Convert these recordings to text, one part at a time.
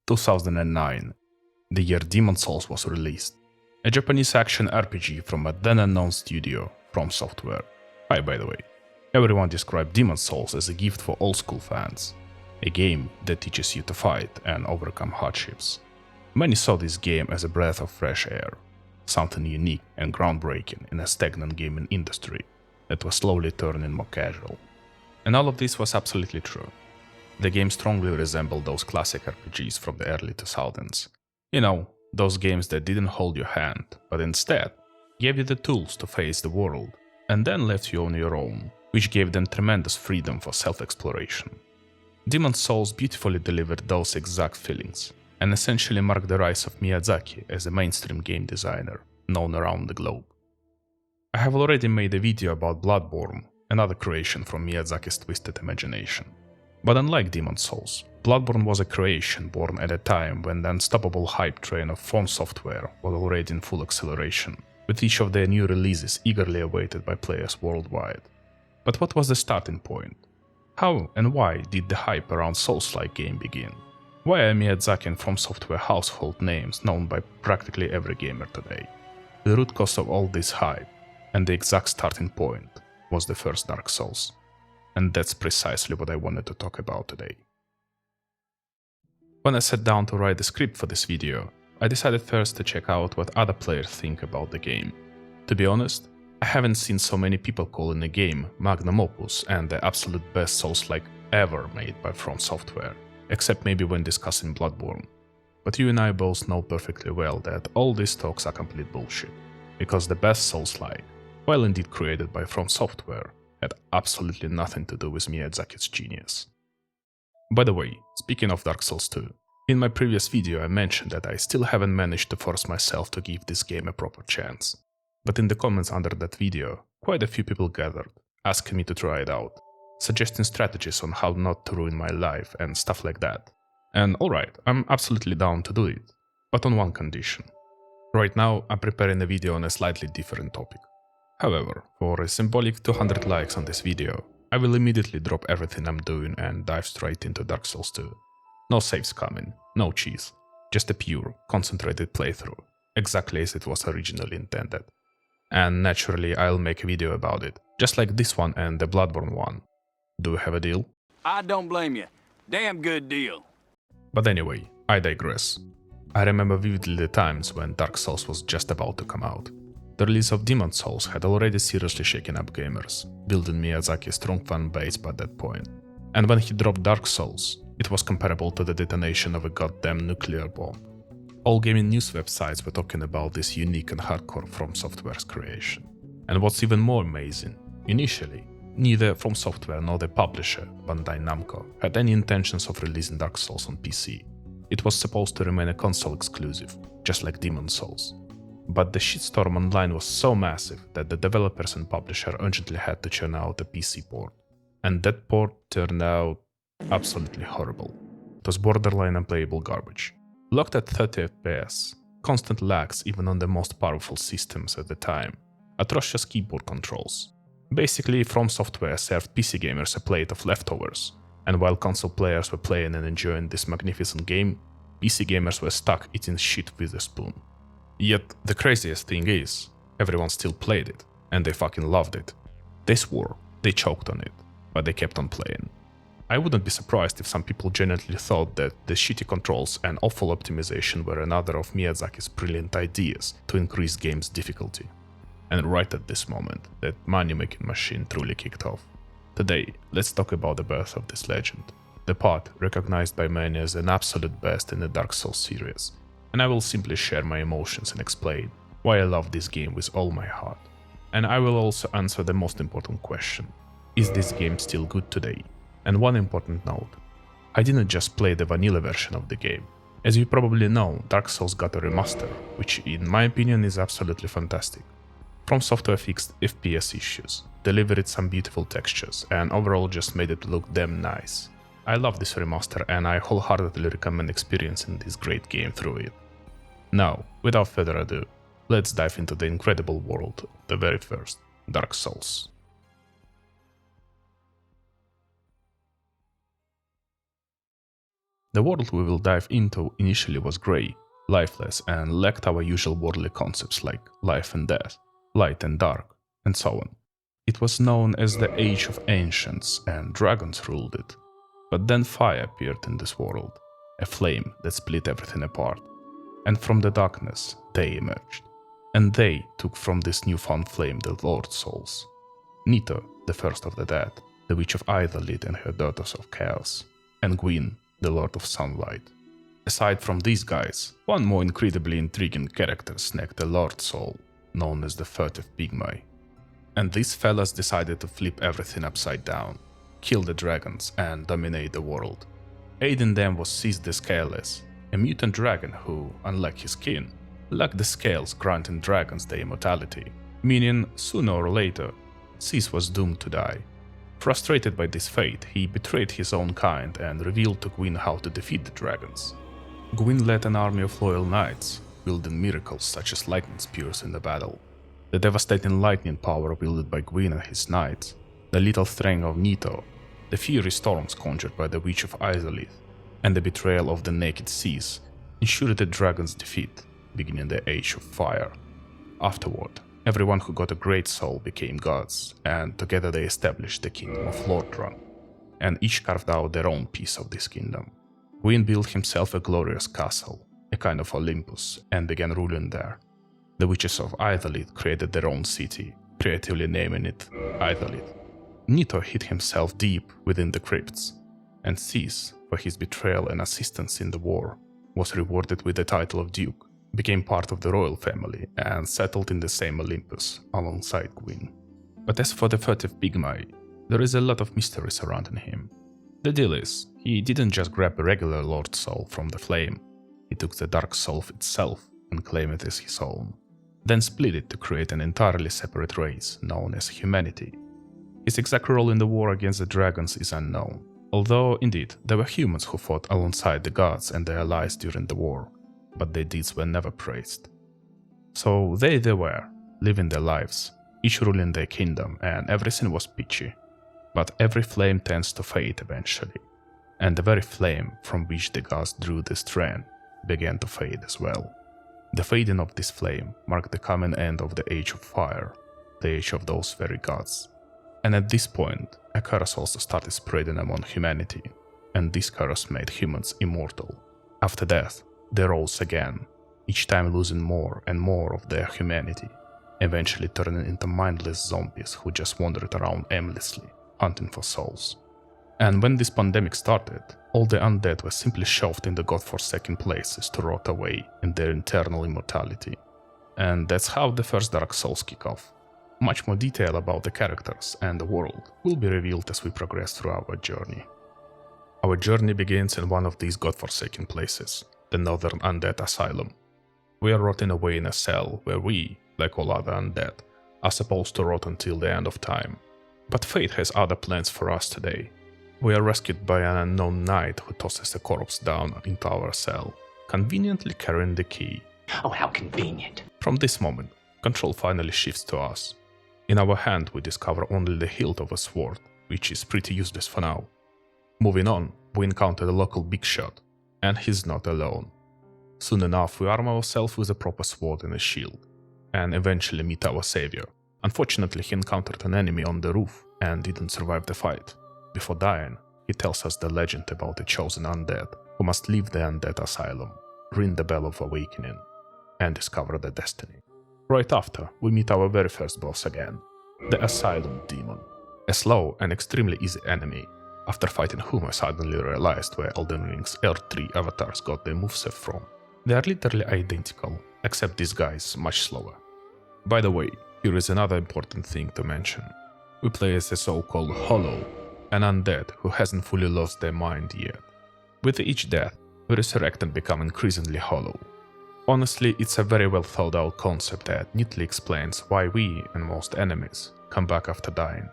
2009, the year Demon's Souls was released, a Japanese action RPG from a then unknown studio, From Software. Hi, by the way. Everyone described Demon's Souls as a gift for old school fans, a game that teaches you to fight and overcome hardships. Many saw this game as a breath of fresh air, something unique and groundbreaking in a stagnant gaming industry that was slowly turning more casual. And all of this was absolutely true. The game strongly resembled those classic RPGs from the early 2000s. You know, those games that didn't hold your hand, but instead gave you the tools to face the world, and then left you on your own, which gave them tremendous freedom for self-exploration. Demon's Souls beautifully delivered those exact feelings, and essentially marked the rise of Miyazaki as a mainstream game designer, known around the globe. I have already made a video about Bloodborne, another creation from Miyazaki's twisted imagination. But unlike Demon's Souls, Bloodborne was a creation born at a time when the unstoppable hype train of From Software was already in full acceleration, with each of their new releases eagerly awaited by players worldwide. But what was the starting point? How and why did the hype around Souls-like game begin? Why are Miyazaki and From Software household names known by practically every gamer today? The root cause of all this hype, and the exact starting point, was the first Dark Souls. And that's precisely what I wanted to talk about today. When I sat down to write the script for this video, I decided first to check out what other players think about the game. To be honest, I haven't seen so many people calling the game magnum opus and the absolute best Souls-like ever made by From Software, except maybe when discussing Bloodborne. But you and I both know perfectly well that all these talks are complete bullshit, because the best Souls-like, while indeed created by From Software, had absolutely nothing to do with Miyazaki's genius. By the way, speaking of Dark Souls 2, in my previous video I mentioned that I still haven't managed to force myself to give this game a proper chance. But in the comments under that video, quite a few people gathered, asking me to try it out, suggesting strategies on how not to ruin my life and stuff like that. And alright, I'm absolutely down to do it, but on one condition. Right now I'm preparing a video on a slightly different topic. However, for a symbolic 200 likes on this video, I will immediately drop everything I'm doing and dive straight into Dark Souls 2. No saves coming, no cheese, just a pure, concentrated playthrough, exactly as it was originally intended. And naturally I'll make a video about it, just like this one and the Bloodborne one. Do we have a deal? I don't blame you. Damn good deal. But anyway, I digress. I remember vividly the times when Dark Souls was just about to come out. The release of Demon's Souls had already seriously shaken up gamers, building Miyazaki's strong fan base by that point. And when he dropped Dark Souls, it was comparable to the detonation of a goddamn nuclear bomb. All gaming news websites were talking about this unique and hardcore From Software's creation. And what's even more amazing, initially, neither From Software nor the publisher, Bandai Namco, had any intentions of releasing Dark Souls on PC. It was supposed to remain a console exclusive, just like Demon's Souls. But the shitstorm online was so massive that the developers and publisher urgently had to churn out a PC port. And that port turned out absolutely horrible. It was borderline unplayable garbage. Locked at 30 FPS, constant lags even on the most powerful systems at the time, atrocious keyboard controls. Basically, From Software served PC gamers a plate of leftovers, and while console players were playing and enjoying this magnificent game, PC gamers were stuck eating shit with a spoon. Yet the craziest thing is, everyone still played it, and they fucking loved it. They swore, they choked on it, but they kept on playing. I wouldn't be surprised if some people genuinely thought that the shitty controls and awful optimization were another of Miyazaki's brilliant ideas to increase game's difficulty. And right at this moment, that money-making machine truly kicked off. Today, let's talk about the birth of this legend, the part recognized by many as an absolute best in the Dark Souls series. And I will simply share my emotions and explain why I love this game with all my heart. And I will also answer the most important question: is this game still good today? And one important note: I didn't just play the vanilla version of the game. As you probably know, Dark Souls got a remaster, which in my opinion is absolutely fantastic. From Software fixed FPS issues, delivered some beautiful textures, and overall just made it look damn nice. I love this remaster and I wholeheartedly recommend experiencing this great game through it. Now, without further ado, let's dive into the incredible world of the very first Dark Souls. The world we will dive into initially was grey, lifeless, and lacked our usual worldly concepts like life and death, light and dark, and so on. It was known as the Age of Ancients, and dragons ruled it. But then fire appeared in this world, a flame that split everything apart. And from the darkness, they emerged. And they took from this newfound flame the Lord Souls. Nito, the first of the dead, the Witch of Izalith and her Daughters of Chaos, and Gwyn, the Lord of Sunlight. Aside from these guys, one more incredibly intriguing character snagged the Lord Soul, known as the Furtive Pygmy. And these fellas decided to flip everything upside down, kill the dragons and dominate the world. Aiding them was Seath the Scaleless, a mutant dragon who, unlike his kin, lacked the scales granting dragons their immortality, meaning sooner or later, Seath was doomed to die. Frustrated by this fate, he betrayed his own kind and revealed to Gwyn how to defeat the dragons. Gwyn led an army of loyal knights, wielding miracles such as lightning spears in the battle. The devastating lightning power wielded by Gwyn and his knights, the lethal strength of Nito, the fiery storms conjured by the Witch of Izalith, and the betrayal of the naked Seath ensured the dragon's defeat, beginning the Age of Fire. Afterward, everyone who got a great soul became gods, and together they established the kingdom of Lordran, and each carved out their own piece of this kingdom. Gwyn built himself a glorious castle, a kind of Olympus, and began ruling there. The witches of Izalith created their own city, creatively naming it Izalith. Nito hid himself deep within the crypts, and Seath, for his betrayal and assistance in the war, was rewarded with the title of Duke, became part of the royal family, and settled in the same Olympus alongside Gwyn. But as for the Furtive Pygmy, there is a lot of mystery surrounding him. The deal is, he didn't just grab a regular Lord Soul from the flame, he took the Dark Soul itself and claimed it as his own, then split it to create an entirely separate race known as humanity. His exact role in the war against the dragons is unknown, although indeed there were humans who fought alongside the gods and their allies during the war, but their deeds were never praised. So they were, living their lives, each ruling their kingdom, and everything was peachy. But every flame tends to fade eventually, and the very flame from which the gods drew this strand began to fade as well. The fading of this flame marked the coming end of the Age of Fire, the age of those very gods. And at this point, a curse also started spreading among humanity, and this curse made humans immortal. After death, they rose again, each time losing more and more of their humanity, eventually turning into mindless zombies who just wandered around aimlessly, hunting for souls. And when this pandemic started, all the undead were simply shoved in the godforsaken places to rot away in their eternal immortality. And that's how the first Dark Souls kick off. Much more detail about the characters and the world will be revealed as we progress through our journey. Our journey begins in one of these godforsaken places, the Northern Undead Asylum. We are rotting away in a cell where we, like all other undead, are supposed to rot until the end of time. But fate has other plans for us today. We are rescued by an unknown knight who tosses a corpse down into our cell, conveniently carrying the key. Oh, how convenient. From this moment, control finally shifts to us. In our hand we discover only the hilt of a sword, which is pretty useless for now. Moving on, we encounter the local big shot, and he's not alone. Soon enough we arm ourselves with a proper sword and a shield, and eventually meet our savior. Unfortunately, he encountered an enemy on the roof and didn't survive the fight. Before dying, he tells us the legend about a chosen undead who must leave the undead asylum, ring the bell of awakening, and discover their destiny. Right after, we meet our very first boss again, the Asylum Demon, a slow and extremely easy enemy, after fighting whom I suddenly realized where Elden Ring's R3 avatars got their moveset from. They are literally identical, except this guy is much slower. By the way, here is another important thing to mention. We play as a so-called Hollow, an undead who hasn't fully lost their mind yet. With each death, we resurrect and become increasingly hollow. Honestly, it's a very well thought out concept that neatly explains why we, and most enemies, come back after dying.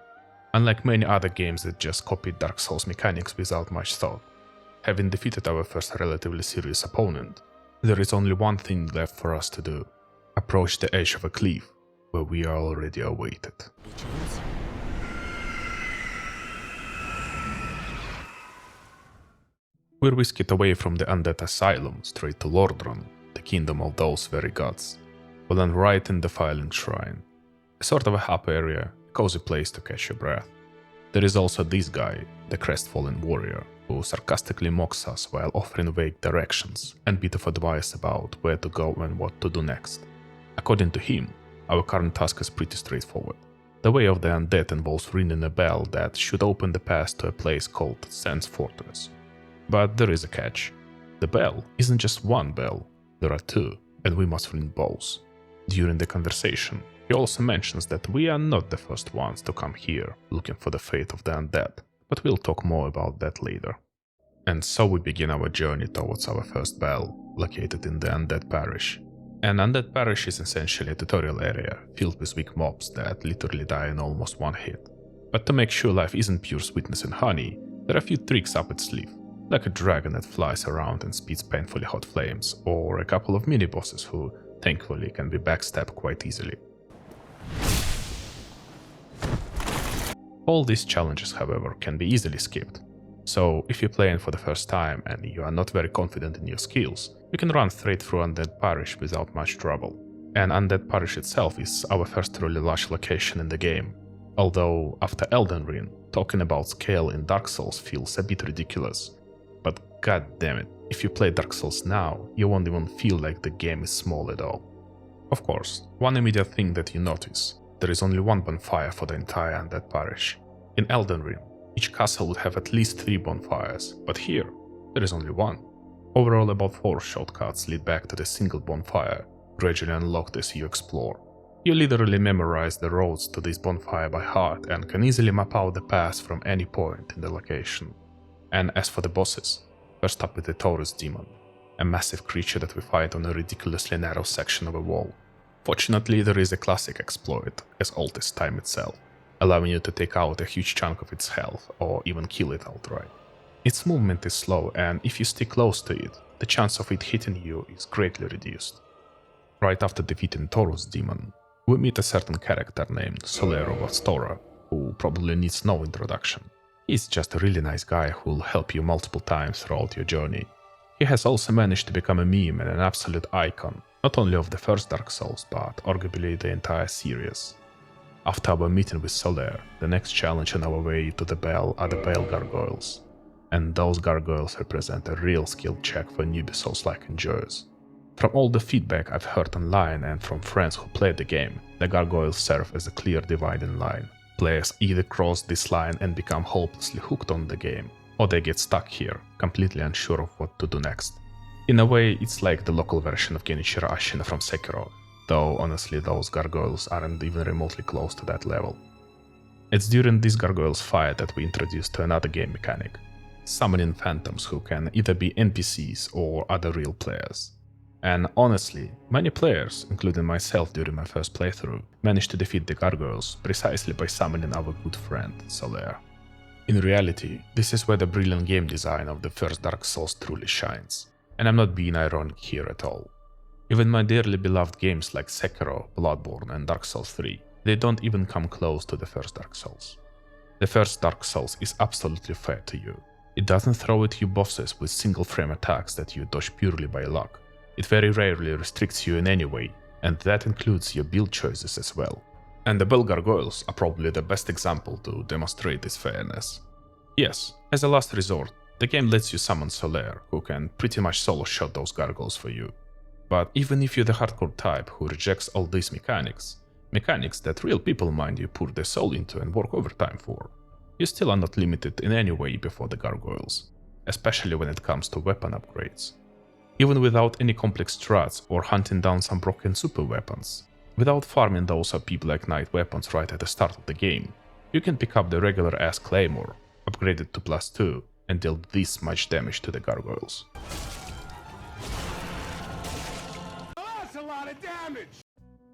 Unlike many other games that just copied Dark Souls mechanics without much thought, having defeated our first relatively serious opponent, there is only one thing left for us to do: approach the edge of a cliff, where we are already awaited. We risk it away from the undead asylum straight to Lordran, the kingdom of those very gods. We'll land right in the Defiling Shrine. A sort of a hub area, a cozy place to catch your breath. There is also this guy, the crestfallen warrior, who sarcastically mocks us while offering vague directions and bit of advice about where to go and what to do next. According to him, our current task is pretty straightforward. The way of the undead involves ringing a bell that should open the path to a place called Sands Fortress. But there is a catch. The bell isn't just one bell, there are two, and we must ring both. During the conversation, he also mentions that we are not the first ones to come here looking for the fate of the undead, but we'll talk more about that later. And so we begin our journey towards our first bell, located in the Undead Parish. An Undead Parish is essentially a tutorial area filled with weak mobs that literally die in almost one hit. But to make sure life isn't pure sweetness and honey, there are a few tricks up its sleeve, like a dragon that flies around and spits painfully hot flames, or a couple of mini-bosses who, thankfully, can be backstabbed quite easily. All these challenges, however, can be easily skipped. So, if you're playing for the first time and you are not very confident in your skills, you can run straight through Undead Parish without much trouble. And Undead Parish itself is our first really large location in the game, although after Elden Ring, talking about scale in Dark Souls feels a bit ridiculous. But god damn it, if you play Dark Souls now, you won't even feel like the game is small at all. Of course, one immediate thing that you notice, there is only one bonfire for the entire Undead Parish. In Elden Ring, each castle would have at least 3 bonfires, but here, there is only one. Overall, about 4 shortcuts lead back to the single bonfire, gradually unlocked as you explore. You literally memorize the roads to this bonfire by heart and can easily map out the path from any point in the location. And as for the bosses, first up with the Taurus Demon, a massive creature that we fight on a ridiculously narrow section of a wall. Fortunately, there is a classic exploit, as old as time itself, allowing you to take out a huge chunk of its health or even kill it outright. Its movement is slow, and if you stick close to it, the chance of it hitting you is greatly reduced. Right after defeating Taurus Demon, we meet a certain character named Solaire of Astora, who probably needs no introduction. He's just a really nice guy who'll help you multiple times throughout your journey. He has also managed to become a meme and an absolute icon, not only of the first Dark Souls, but arguably the entire series. After our meeting with Solaire, the next challenge on our way to the Bell are the Bell Gargoyles. And those gargoyles represent a real skill check for newbie soulslike enjoyers. From all the feedback I've heard online and from friends who played the game, the gargoyles serve as a clear dividing line. Players either cross this line and become hopelessly hooked on the game, or they get stuck here, completely unsure of what to do next. In a way, it's like the local version of Genichiro Ashina from Sekiro, though honestly those gargoyles aren't even remotely close to that level. It's during this gargoyles fight that we introduced to another game mechanic, summoning phantoms who can either be NPCs or other real players. And honestly, many players, including myself during my first playthrough, managed to defeat the gargoyles precisely by summoning our good friend, Solaire. In reality, this is where the brilliant game design of the first Dark Souls truly shines, and I'm not being ironic here at all. Even my dearly beloved games like Sekiro, Bloodborne and Dark Souls 3, they don't even come close to the first Dark Souls. The first Dark Souls is absolutely fair to you. It doesn't throw at you bosses with single frame attacks that you dodge purely by luck. It very rarely restricts you in any way, and that includes your build choices as well. And the Bell Gargoyles are probably the best example to demonstrate this fairness. Yes, as a last resort, the game lets you summon Solaire, who can pretty much solo shot those gargoyles for you. But even if you're the hardcore type who rejects all these mechanics that real people mind you pour their soul into and work overtime for, you still are not limited in any way before the gargoyles, especially when it comes to weapon upgrades. Even without any complex strats or hunting down some broken super weapons, without farming those OP-like knight weapons right at the start of the game, you can pick up the regular ass claymore, upgrade it to +2, and deal this much damage to the gargoyles. That's a lot of damage!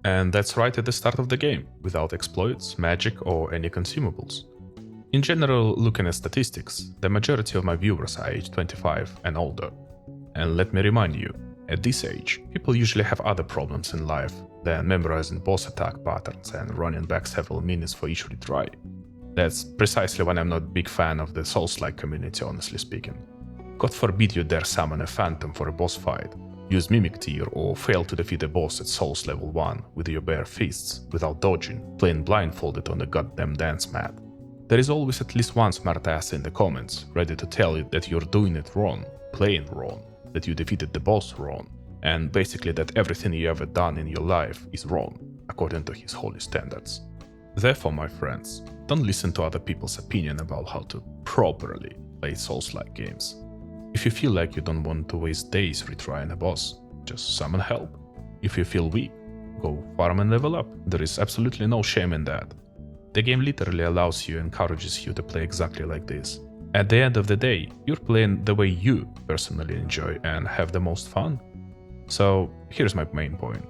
And that's right at the start of the game, without exploits, magic or any consumables. In general, looking at statistics, the majority of my viewers are age 25 and older. And let me remind you, at this age, people usually have other problems in life than memorizing boss attack patterns and running back several minutes for each retry. That's precisely why I'm not a big fan of the soulslike community, honestly speaking. God forbid you dare summon a phantom for a boss fight, use Mimic Tier or fail to defeat a boss at Souls level 1 with your bare fists, without dodging, playing blindfolded on the goddamn dance mat. There is always at least one smartass in the comments, ready to tell you that you're doing it wrong, playing wrong, that you defeated the boss wrong, and basically that everything you ever done in your life is wrong, according to his holy standards. Therefore, my friends, don't listen to other people's opinion about how to properly play Souls-like games. If you feel like you don't want to waste days retrying a boss, just summon help. If you feel weak, go farm and level up. There is absolutely no shame in that. The game literally allows you and encourages you to play exactly like this. At the end of the day, you're playing the way you personally enjoy and have the most fun. So here's my main point.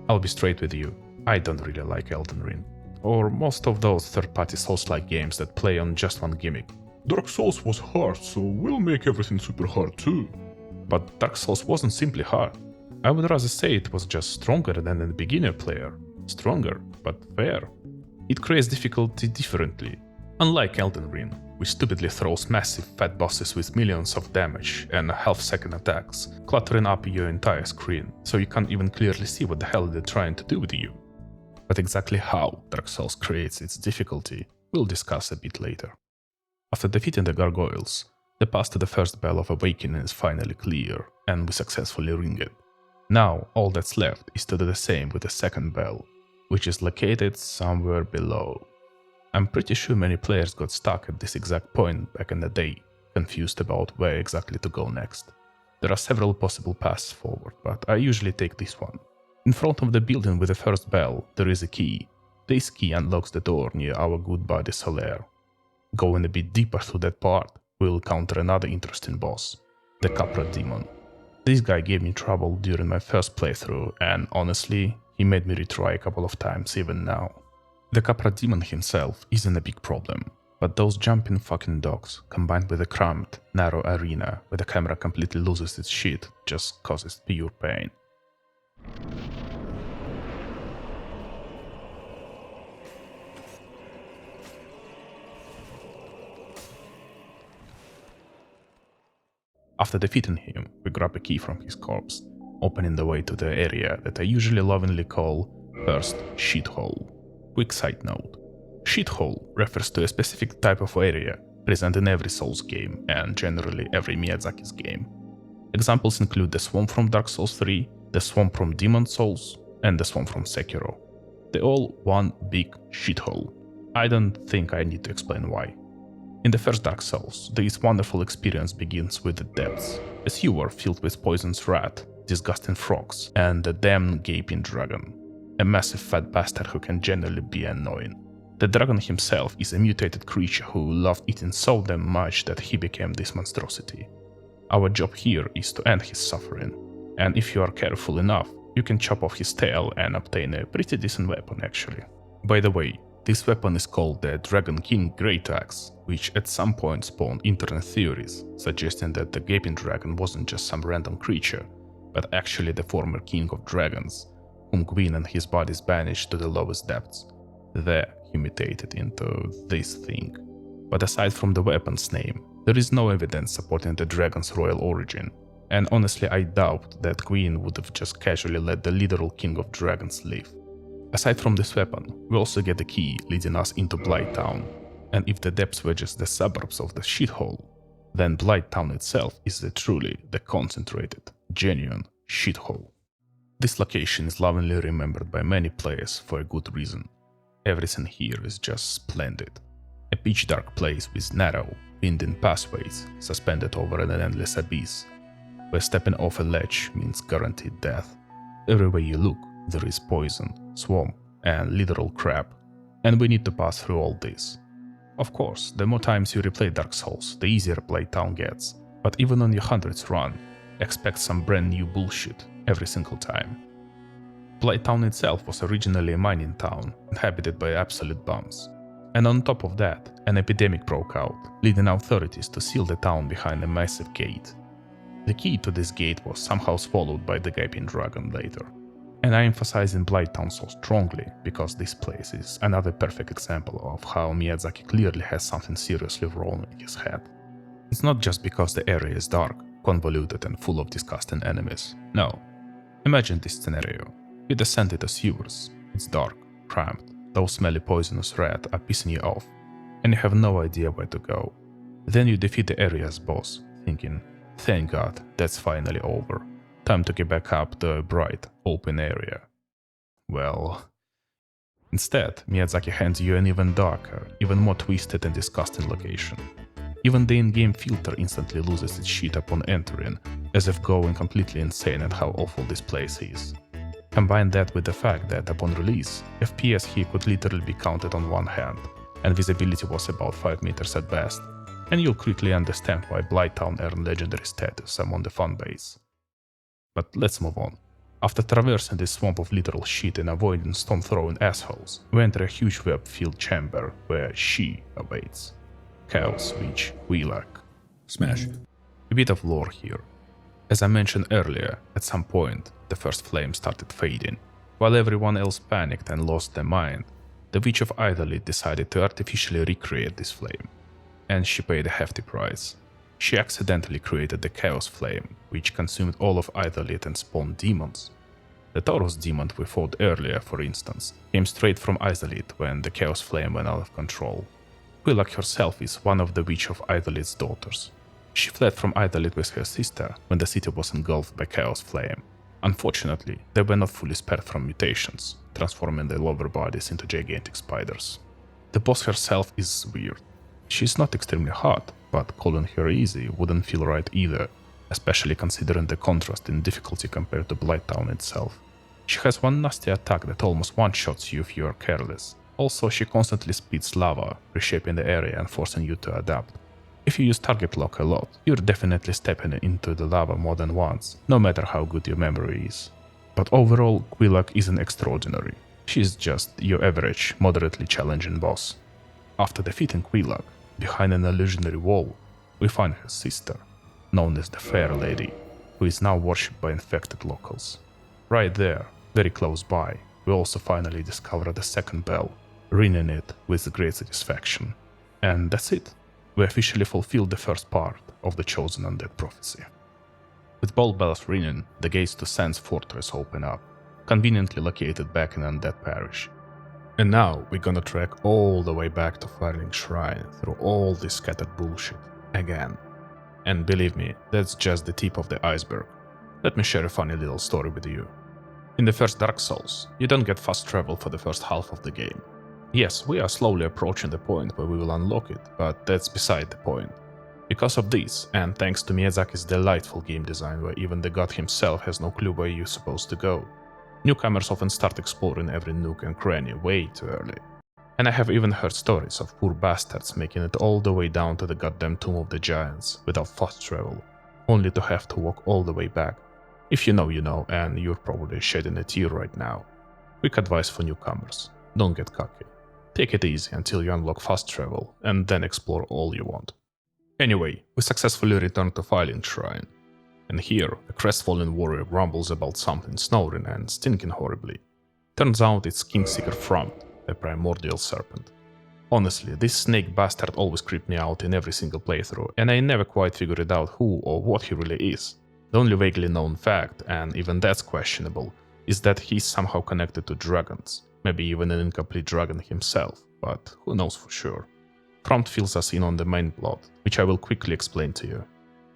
I'll be straight with you, I don't really like Elden Ring, or most of those third-party Souls-like games that play on just one gimmick. Dark Souls was hard, so we'll make everything super hard too. But Dark Souls wasn't simply hard. I would rather say it was just stronger than a beginner player. Stronger, but fair. It creates difficulty differently. Unlike Elden Ring, which stupidly throws massive fat bosses with millions of damage and half-second attacks, cluttering up your entire screen, so you can't even clearly see what the hell they're trying to do with you. But exactly how Dark Souls creates its difficulty, we'll discuss a bit later. After defeating the gargoyles, the path to the first Bell of Awakening is finally clear, and we successfully ring it. Now, all that's left is to do the same with the second bell, which is located somewhere below. I'm pretty sure many players got stuck at this exact point back in the day, confused about where exactly to go next. There are several possible paths forward, but I usually take this one. In front of the building with the first bell, there is a key. This key unlocks the door near our good buddy Solaire. Going a bit deeper through that part, we'll encounter another interesting boss, the Capra Demon. This guy gave me trouble during my first playthrough, and honestly, he made me retry a couple of times even now. The Capra Demon himself isn't a big problem, but those jumping fucking dogs, combined with a cramped, narrow arena where the camera completely loses its shit, just causes pure pain. After defeating him, we grab a key from his corpse, opening the way to the area that I usually lovingly call First Shithole. Quick side note. Shithole refers to a specific type of area present in every Souls game and generally every Miyazaki's game. Examples include the swamp from Dark Souls 3, the swamp from Demon's Souls, and the swamp from Sekiro. They're all one big shithole. I don't think I need to explain why. In the first Dark Souls, this wonderful experience begins with the depths, a sewer filled with poisonous rat, disgusting frogs, and a damn gaping dragon. A massive fat bastard who can generally be annoying. The dragon himself is a mutated creature who loved eating so damn much that he became this monstrosity. Our job here is to end his suffering, and if you are careful enough, you can chop off his tail and obtain a pretty decent weapon actually. By the way, this weapon is called the Dragon King Great Axe, which at some point spawned internet theories, suggesting that the Gaping Dragon wasn't just some random creature, but actually the former king of dragons, whom Gwyn and his buddies banished to the lowest depths. There he mutated into this thing. But aside from the weapon's name, there is no evidence supporting the dragon's royal origin, and honestly I doubt that Gwyn would have just casually let the literal king of dragons live. Aside from this weapon, we also get the key leading us into Blight Town, and if the depths were just the suburbs of the shithole, then Blight Town itself is truly the concentrated, genuine shithole. This location is lovingly remembered by many players for a good reason. Everything here is just splendid. A pitch dark place with narrow, winding pathways suspended over an endless abyss, where stepping off a ledge means guaranteed death. Everywhere you look, there is poison, swamp, and literal crap, and we need to pass through all this. Of course, the more times you replay Dark Souls, the easier Blight Town gets, but even on your 100th run, expect some brand new bullshit every single time. Blight Town itself was originally a mining town, inhabited by absolute bums. And on top of that, an epidemic broke out, leading authorities to seal the town behind a massive gate. The key to this gate was somehow swallowed by the Gaping Dragon later. And I emphasize in Blight Town so strongly because this place is another perfect example of how Miyazaki clearly has something seriously wrong in his head. It's not just because the area is dark, convoluted and full of disgusting enemies. No. Imagine this scenario. You descend into sewers. It's dark, cramped, those smelly poisonous rats are pissing you off, and you have no idea where to go. Then you defeat the area's boss, thinking, thank God, that's finally over. Time to get back up the bright, open area. Well, instead, Miyazaki hands you an even darker, even more twisted and disgusting location. Even the in-game filter instantly loses its shit upon entering, as if going completely insane at how awful this place is. Combine that with the fact that upon release, FPS here could literally be counted on one hand, and visibility was about 5 meters at best, and you'll quickly understand why Blighttown earned legendary status among the fanbase. But let's move on. After traversing this swamp of literal shit and avoiding stone-throwing assholes, we enter a huge web-filled chamber where she awaits. Chaos Witch Gwynevere. Smash. A bit of lore here. As I mentioned earlier, at some point, the first flame started fading. While everyone else panicked and lost their mind, the Witch of Izalith decided to artificially recreate this flame. And she paid a hefty price. She accidentally created the Chaos Flame, which consumed all of Izalith and spawned demons. The Taurus demon we fought earlier, for instance, came straight from Izalith when the Chaos Flame went out of control. Gwynevere herself is one of the Witch of Izalith's daughters. She fled from Izalith with her sister when the city was engulfed by Chaos Flame. Unfortunately, they were not fully spared from mutations, transforming their lower bodies into gigantic spiders. The boss herself is weird. She's not extremely hot, but calling her easy wouldn't feel right either, especially considering the contrast in difficulty compared to Blighttown itself. She has one nasty attack that almost one-shots you if you are careless. Also, she constantly spits lava, reshaping the area and forcing you to adapt. If you use target lock a lot, you're definitely stepping into the lava more than once, no matter how good your memory is. But overall, Gwynevere isn't extraordinary. She's just your average, moderately challenging boss. After defeating Gwynevere, behind an illusionary wall, we find her sister, known as the Fair Lady, who is now worshipped by infected locals. Right there, very close by, we also finally discover the second bell, ringing it with great satisfaction. And that's it. We officially fulfilled the first part of the chosen undead prophecy. With both bells ringing, the gates to Sen's fortress open up, conveniently located back in Undead Parish. And now we're gonna trek all the way back to Firelink Shrine through all this scattered bullshit, again. And believe me, that's just the tip of the iceberg. Let me share a funny little story with you. In the first Dark Souls, you don't get fast travel for the first half of the game. Yes, we are slowly approaching the point where we will unlock it, but that's beside the point. Because of this, and thanks to Miyazaki's delightful game design where even the god himself has no clue where you're supposed to go, newcomers often start exploring every nook and cranny way too early. And I have even heard stories of poor bastards making it all the way down to the goddamn Tomb of the Giants without fast travel, only to have to walk all the way back. If you know, you know, and you're probably shedding a tear right now. Quick advice for newcomers: don't get cocky. Take it easy until you unlock fast travel, and then explore all you want. Anyway, we successfully returned to Firelink Shrine, and here, a crestfallen warrior grumbles about something snoring and stinking horribly. Turns out it's Kingseeker Front, a primordial serpent. Honestly, this snake bastard always creeped me out in every single playthrough, and I never quite figured out who or what he really is. The only vaguely known fact, and even that's questionable, is that he's somehow connected to dragons, maybe even an incomplete dragon himself, but who knows for sure. Front fills us in on the main plot, which I will quickly explain to you.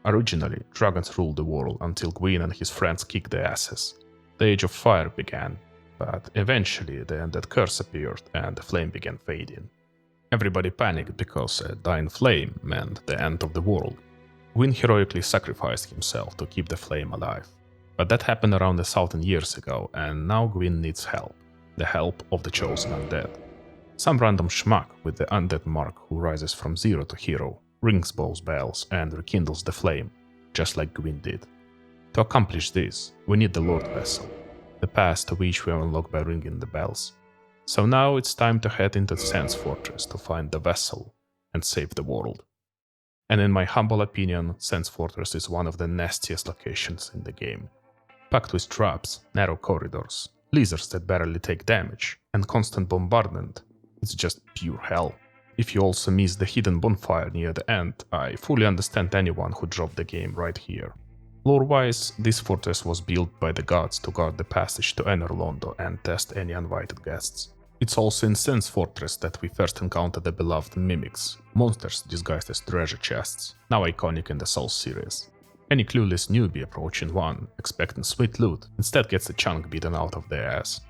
Originally, dragons ruled the world until Gwyn and his friends kicked their asses. The Age of Fire began, but eventually the undead curse appeared and the flame began fading. Everybody panicked because a dying flame meant the end of the world. Gwyn heroically sacrificed himself to keep the flame alive. But that happened around 1,000 years ago, and now Gwyn needs help. The help of the chosen undead. Some random schmuck with the undead mark who rises from zero to hero, rings both bells and rekindles the flame, just like Gwyn did. To accomplish this, we need the Lord Vessel, the pass to which we unlock by ringing the bells. So now it's time to head into Sen's fortress to find the vessel and save the world. And in my humble opinion, Sen's fortress is one of the nastiest locations in the game. Packed with traps, narrow corridors, lizards that barely take damage, and constant bombardment, it's just pure hell. If you also miss the hidden bonfire near the end, I fully understand anyone who dropped the game right here. Lore-wise, this fortress was built by the gods to guard the passage to Anor Londo and test any uninvited guests. It's also in Sen's fortress that we first encounter the beloved mimics, monsters disguised as treasure chests, now iconic in the Souls series. Any clueless newbie approaching one, expecting sweet loot, instead gets a chunk beaten out of their ass.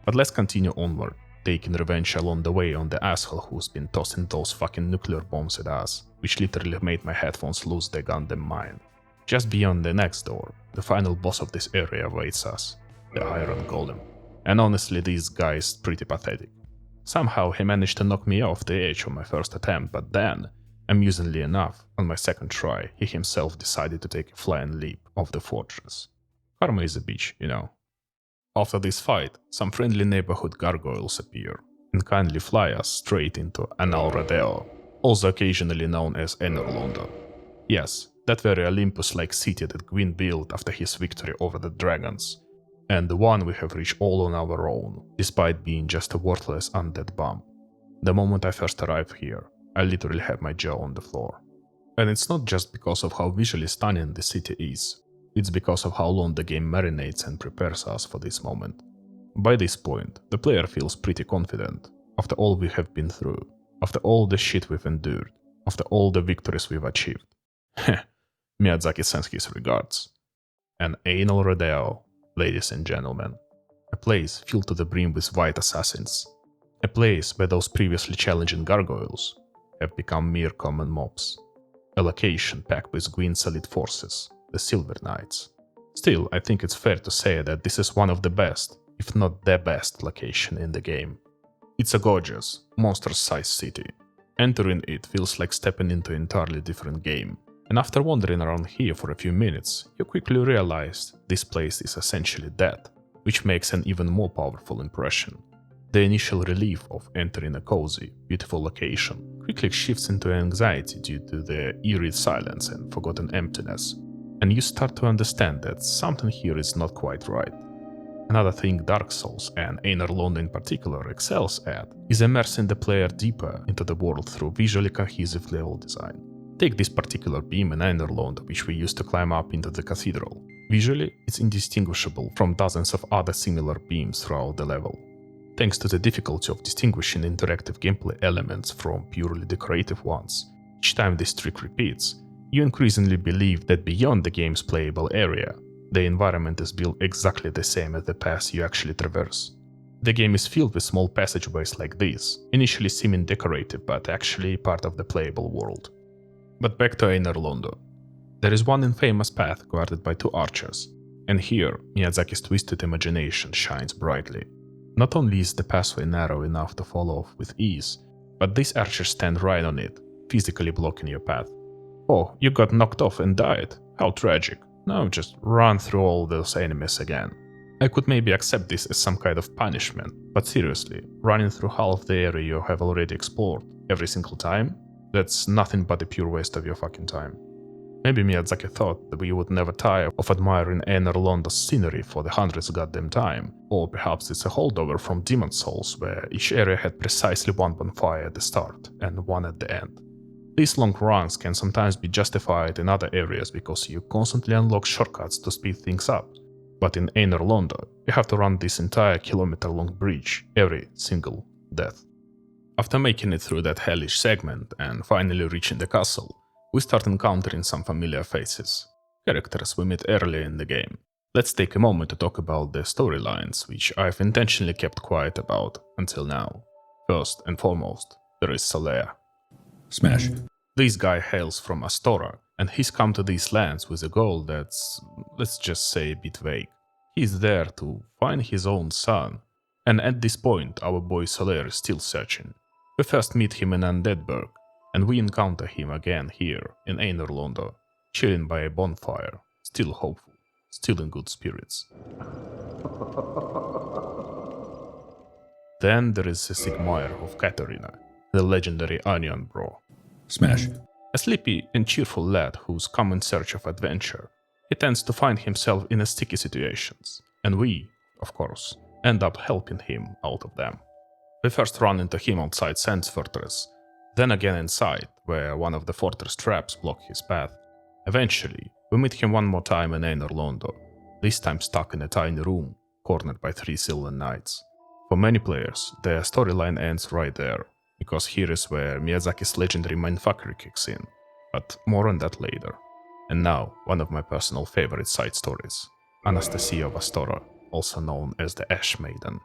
But let's continue onward, taking revenge along the way on the asshole who's been tossing those fucking nuclear bombs at us, which literally made my headphones lose their goddamn mind. Just beyond the next door, the final boss of this area awaits us, the Iron Golem. And honestly, this guy is pretty pathetic. Somehow he managed to knock me off the edge on my first attempt, but then, amusingly enough, on my second try, he himself decided to take a flying leap off the fortress. Karma is a bitch, you know. After this fight, some friendly neighborhood gargoyles appear, and kindly fly us straight into Anor, also occasionally known as Anor Londo. Yes, that very Olympus-like city that Gwyn built after his victory over the dragons, and the one we have reached all on our own, despite being just a worthless undead bump. The moment I first arrived here, I literally had my jaw on the floor. And it's not just because of how visually stunning the city is, it's because of how long the game marinates and prepares us for this moment. By this point, the player feels pretty confident, after all we have been through, after all the shit we've endured, after all the victories we've achieved. Heh, Miyazaki sends his regards. And Anor Rodeo, ladies and gentlemen. A place filled to the brim with white assassins. A place where those previously challenging gargoyles have become mere common mobs. A location packed with Gwyn's elite forces, the Silver Knights. Still, I think it's fair to say that this is one of the best, if not the best location in the game. It's a gorgeous, monster-sized city. Entering it feels like stepping into an entirely different game. And after wandering around here for a few minutes, you quickly realize this place is essentially dead, which makes an even more powerful impression. The initial relief of entering a cozy, beautiful location quickly shifts into anxiety due to the eerie silence and forgotten emptiness, and you start to understand that something here is not quite right. Another thing Dark Souls, and Anor Londo in particular, excels at is immersing the player deeper into the world through visually cohesive level design. Take this particular beam in Anor Londo, which we used to climb up into the cathedral. Visually, it's indistinguishable from dozens of other similar beams throughout the level. Thanks to the difficulty of distinguishing interactive gameplay elements from purely decorative ones, each time this trick repeats, you increasingly believe that beyond the game's playable area, the environment is built exactly the same as the path you actually traverse. The game is filled with small passageways like this, initially seeming decorative but actually part of the playable world. But back to Anor Londo. There is one infamous path guarded by two archers, and here Miyazaki's twisted imagination shines brightly. Not only is the pathway narrow enough to fall off with ease, but these archers stand right on it, physically blocking your path. Oh, you got knocked off and died? How tragic. Now just run through all those enemies again. I could maybe accept this as some kind of punishment, but seriously, running through half the area you have already explored every single time? That's nothing but a pure waste of your fucking time. Maybe Miyazaki thought that we would never tire of admiring Anor Londo's scenery for the 100th goddamn time, or perhaps it's a holdover from Demon Souls, where each area had precisely one bonfire at the start and one at the end. These long runs can sometimes be justified in other areas because you constantly unlock shortcuts to speed things up, but in Anor Londo, you have to run this entire kilometer-long bridge every single death. After making it through that hellish segment and finally reaching the castle, we start encountering some familiar faces, characters we met earlier in the game. Let's take a moment to talk about the storylines, which I've intentionally kept quiet about until now. First and foremost, there is Solaire. Smash. This guy hails from Astora, and he's come to these lands with a goal that's, let's just say, a bit vague. He's there to find his own son, and at this point our boy Solaire is still searching. We first meet him in Undeadburg, and we encounter him again here in Anor Londo, chilling by a bonfire, still hopeful, still in good spirits. Then there is Siegmeyer of Katarina, the legendary onion bro. Smash. A sleepy and cheerful lad who's come in search of adventure. He tends to find himself in sticky situations, and we, of course, end up helping him out of them. We first run into him outside Sand's fortress, then again inside, where one of the fortress traps blocked his path. Eventually, we meet him one more time in Anor Londo, this time stuck in a tiny room, cornered by 3 Sylvan Knights. For many players, the storyline ends right there, because here is where Miyazaki's legendary mindfuckery kicks in, but more on that later. And now, one of my personal favorite side stories, Anastacia of Astora, also known as the Ash Maiden.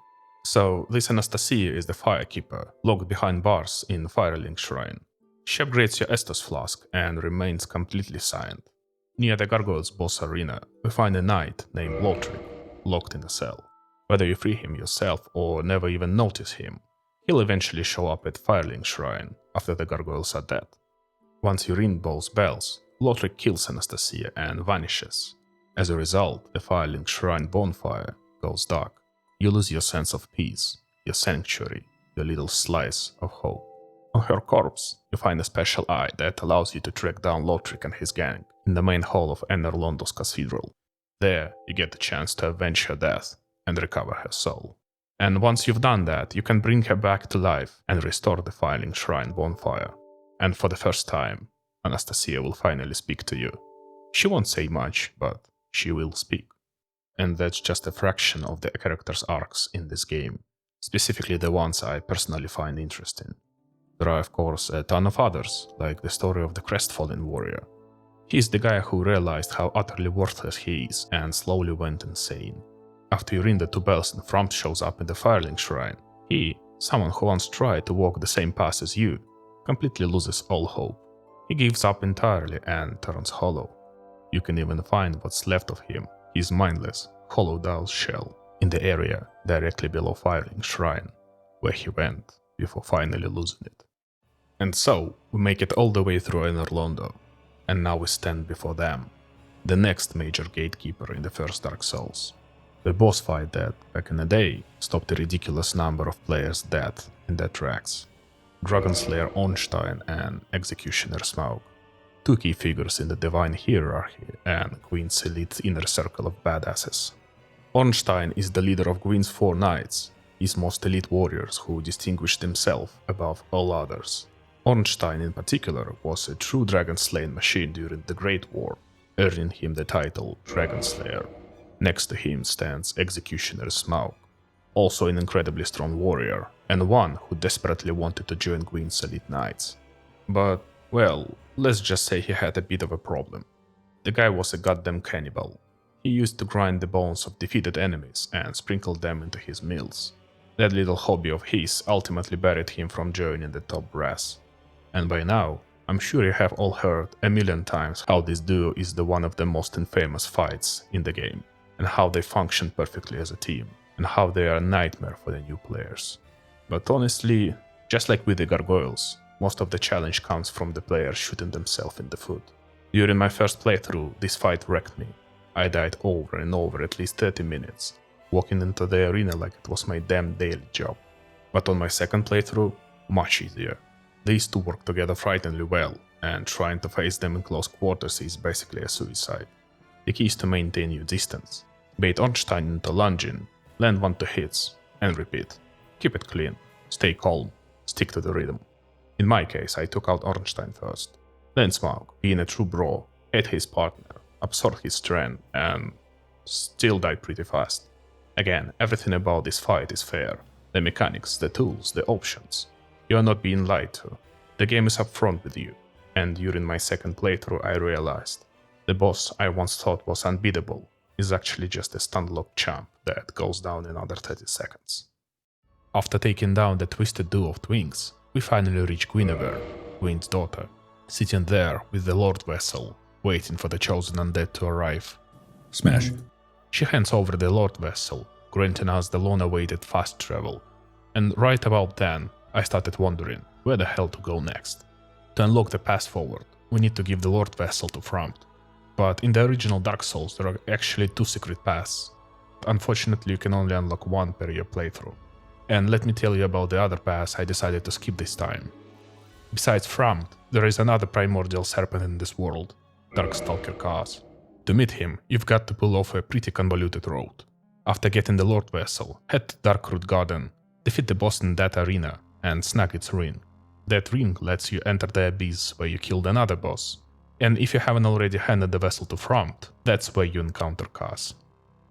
So, this Anastacia is the Firekeeper, locked behind bars in Firelink Shrine. She upgrades your Estus flask and remains completely silent. Near the Gargoyle's boss arena, we find a knight named Lothric, locked in a cell. Whether you free him yourself or never even notice him, he'll eventually show up at Firelink Shrine after the Gargoyles are dead. Once you ring both bells, Lothric kills Anastacia and vanishes. As a result, the Firelink Shrine bonfire goes dark. You lose your sense of peace, your sanctuary, your little slice of hope. On her corpse, you find a special eye that allows you to track down Lothric and his gang in the main hall of Anor Londo's cathedral. There, you get the chance to avenge her death and recover her soul. And once you've done that, you can bring her back to life and restore the Firelink Shrine bonfire. And for the first time, Anastacia will finally speak to you. She won't say much, but she will speak. And that's just a fraction of the characters' arcs in this game, specifically the ones I personally find interesting. There are of course a ton of others, like the story of the crestfallen warrior. He's the guy who realized how utterly worthless he is and slowly went insane. After you ring the 2 bells and Frump shows up in the Firelink Shrine, he, someone who once tried to walk the same path as you, completely loses all hope. He gives up entirely and turns hollow. You can even find what's left of him, his mindless, hollowed out shell, in the area directly below Firelink Shrine, where he went before finally losing it. And so, we make it all the way through Anor Londo, and now we stand before them, the next major gatekeeper in the first Dark Souls. The boss fight that, back in the day, stopped a ridiculous number of players dead in their tracks. Dragon Slayer Ornstein and Executioner Smough, 2 key figures in the divine hierarchy and Gwyn's elite inner circle of badasses. Ornstein is the leader of Gwyn's 4 knights, his most elite warriors who distinguished themselves above all others. Ornstein in particular was a true dragon-slaying machine during the Great War, earning him the title Dragon Slayer. Next to him stands Executioner Smough, also an incredibly strong warrior, and one who desperately wanted to join Gwyn's elite knights. But, well, let's just say he had a bit of a problem. The guy was a goddamn cannibal. He used to grind the bones of defeated enemies and sprinkle them into his meals. That little hobby of his ultimately buried him from joining the top brass. And by now, I'm sure you have all heard a million times how this duo is one of the most infamous fights in the game, and how they function perfectly as a team, and how they are a nightmare for the new players. But honestly, just like with the Gargoyles, most of the challenge comes from the player shooting themselves in the foot. During my first playthrough, this fight wrecked me. I died over and over at least 30 minutes, walking into the arena like it was my damn daily job. But on my second playthrough, much easier. These two work together frighteningly well, and trying to face them in close quarters is basically a suicide. The key is to maintain your distance. Bait Ornstein into lunging, land 1-2 hits, and repeat. Keep it clean, stay calm, stick to the rhythm. In my case, I took out Ornstein first. Then Smough, being a true bro, ate his partner, absorbed his strength, and still died pretty fast. Again, everything about this fight is fair. The mechanics, the tools, the options. You are not being lied to. The game is upfront with you. And during my second playthrough I realized the boss I once thought was unbeatable is actually just a stun-locked champ that goes down in under 30 seconds. After taking down the twisted duo of twins, we finally reach Gwynevere, Gwyn's daughter, sitting there with the Lord Vessel, waiting for the chosen undead to arrive. Smash. She hands over the Lord Vessel, granting us the long-awaited fast travel. And right about then, I started wondering where the hell to go next. To unlock the path forward, we need to give the Lord Vessel to Frump. But in the original Dark Souls there are actually 2 secret paths. Unfortunately, you can only unlock 1 per your playthrough. And let me tell you about the other paths I decided to skip this time. Besides Frump, there is another primordial serpent in this world, Darkstalker Kaz. To meet him, you've got to pull off a pretty convoluted road. After getting the Lord Vessel, head to Darkroot Garden, defeat the boss in that arena, and snag its ring. that ring lets you enter the abyss where you killed another boss. And if you haven't already handed the vessel to Frompt, that's where you encounter Cass.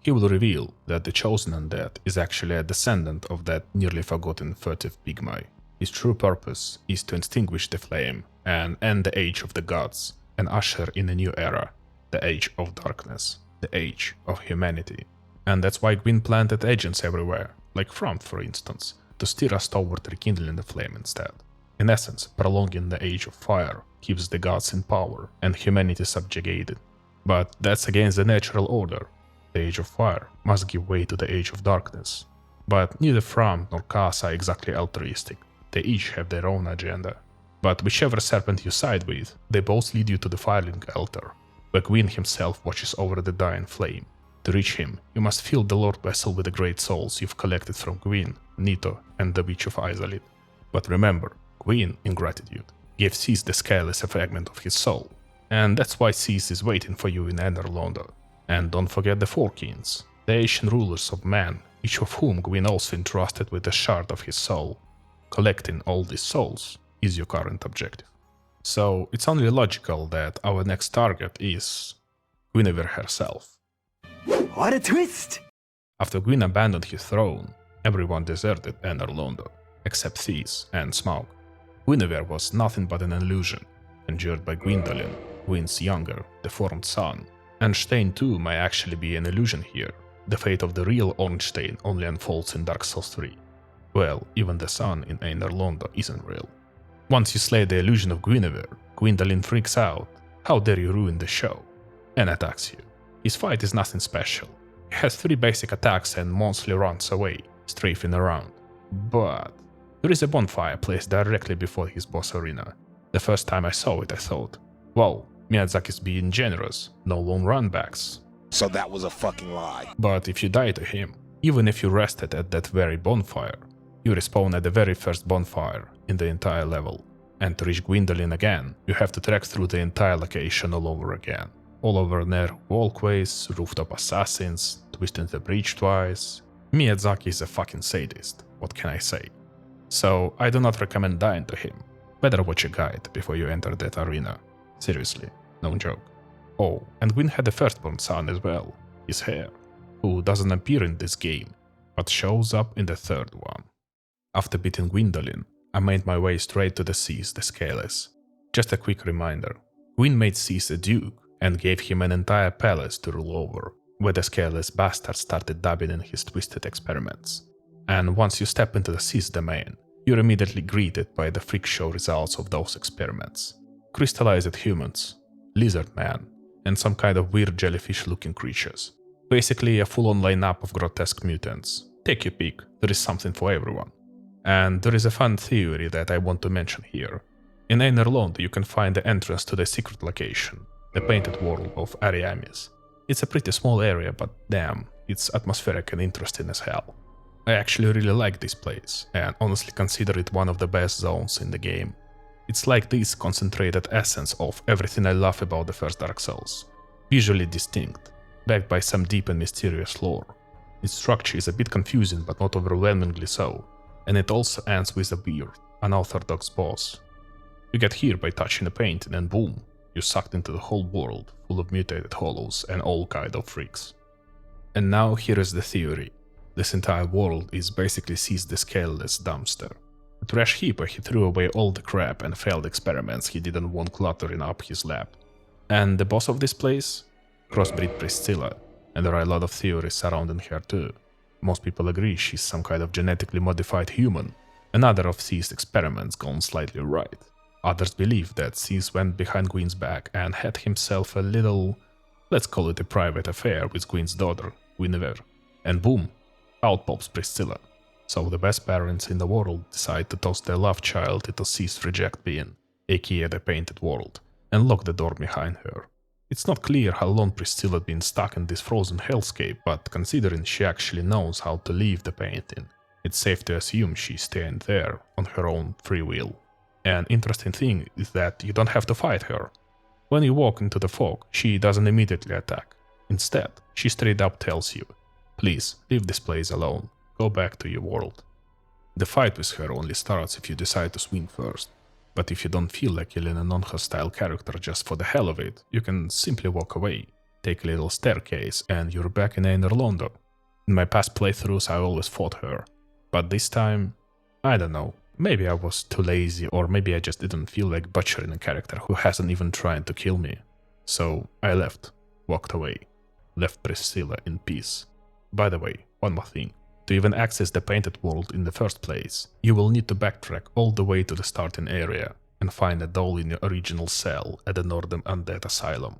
He will reveal that the chosen undead is actually a descendant of that nearly forgotten furtive pygmy. His true purpose is to extinguish the flame and end the Age of the Gods and usher in a new era, the Age of Darkness, the Age of Humanity. And that's why Gwyn planted agents everywhere, like Frompt for instance, to steer us toward rekindling the flame instead. In essence, prolonging the Age of Fire keeps the gods in power and humanity subjugated. But that's against the natural order. The Age of Fire must give way to the Age of Darkness. But neither Frompt nor Cass are exactly altruistic. They each have their own agenda. But whichever serpent you side with, they both lead you to the Firing Altar, where Gwyn himself watches over the dying flame. To reach him, you must fill the Lord vessel with the great souls you've collected from Gwyn, Nito, and the Witch of Izalith. But remember, Gwyn, in gratitude, gave Seath the Scaleless a fragment of his soul, and that's why Seath is waiting for you in Anor Londo. And don't forget the Four Kings, the ancient rulers of man, each of whom Gwyn also entrusted with a shard of his soul. Collecting all these souls is your current objective. So it's only logical that our next target is Gwynevere herself. What a twist! After Gwyn abandoned his throne, everyone deserted Anor Londo, except Seath and Smough. Gwynevere was nothing but an illusion, conjured by Gwyndolin, Gwyn's younger, deformed son. Ornstein too may actually be an illusion here. The fate of the real Ornstein only unfolds in Dark Souls 3. Well, even the sun in Anor Londo isn't real. Once you slay the illusion of Gwynevere, Gwyndolin freaks out. How dare you ruin the show? And attacks you. His fight is nothing special. He has 3 basic attacks and mostly runs away, strafing around. But there is a bonfire placed directly before his boss arena. The first time I saw it I thought, wow, Miyazaki's being generous, no long runbacks. So that was a fucking lie. But if you die to him, even if you rested at that very bonfire, you respawn at the very first bonfire in the entire level. And to reach Gwyndolin again, you have to trek through the entire location all over again. All over narrow walkways, rooftop assassins, twisting the bridge twice. Miyazaki is a fucking sadist, what can I say? So I do not recommend dying to him. Better watch a guide before you enter that arena. Seriously, no joke. Oh, and Gwyn had a firstborn son as well, his heir, who doesn't appear in this game, but shows up in the third one. After beating Gwyndolin, I made my way straight to the Seath the Scaleless. Just a quick reminder, Gwyn made Seath a duke and gave him an entire palace to rule over, where the Scaleless bastard started dabbing in his twisted experiments. And once you step into the Seath domain, you're immediately greeted by the freak show results of those experiments. Crystallized humans, lizard man, and some kind of weird jellyfish-looking creatures. Basically a full-on lineup of grotesque mutants. Take your pick, there is something for everyone. And there is a fun theory that I want to mention here. In Anor Londo you can find the entrance to the secret location, the painted world of Ariamis. It's a pretty small area, but damn, it's atmospheric and interesting as hell. I actually really like this place, and honestly consider it one of the best zones in the game. It's like this concentrated essence of everything I love about the first Dark Souls. Visually distinct, backed by some deep and mysterious lore. Its structure is a bit confusing but not overwhelmingly so, and it also ends with a weird, unorthodox boss. You get here by touching a painting and boom, you're sucked into the whole world full of mutated hollows and all kind of freaks. And now here is the theory. This entire world is basically Seath the Scaleless dumpster. A trash heap where he threw away all the crap and failed experiments he didn't want cluttering up his lab. And the boss of this place? Crossbreed Priscilla, and there are a lot of theories surrounding her too. Most people agree she's some kind of genetically modified human, another of Seath's experiments gone slightly right. Others believe that Seath went behind Gwyn's back and had himself a little, let's call it a private affair with Gwyn's daughter, Gwynevere. And boom, out pops Priscilla. So the best parents in the world decide to toss their love child into Seath's reject bin, aka the painted world, and lock the door behind her. It's not clear how long Priscilla had been stuck in this frozen hellscape, but considering she actually knows how to leave the painting, it's safe to assume she's staying there on her own free will. An interesting thing is that you don't have to fight her. When you walk into the fog, she doesn't immediately attack. Instead, she straight up tells you, please leave this place alone, go back to your world. The fight with her only starts if you decide to swing first. But if you don't feel like killing a non-hostile character just for the hell of it, you can simply walk away, take a little staircase, and you're back in Anor Londo. In my past playthroughs I always fought her, but this time, I don't know, maybe I was too lazy or maybe I just didn't feel like butchering a character who hasn't even tried to kill me. So I left, walked away, left Priscilla in peace. By the way, one more thing. To even access the painted world in the first place, you will need to backtrack all the way to the starting area and find a doll in your original cell at the Northern Undead Asylum.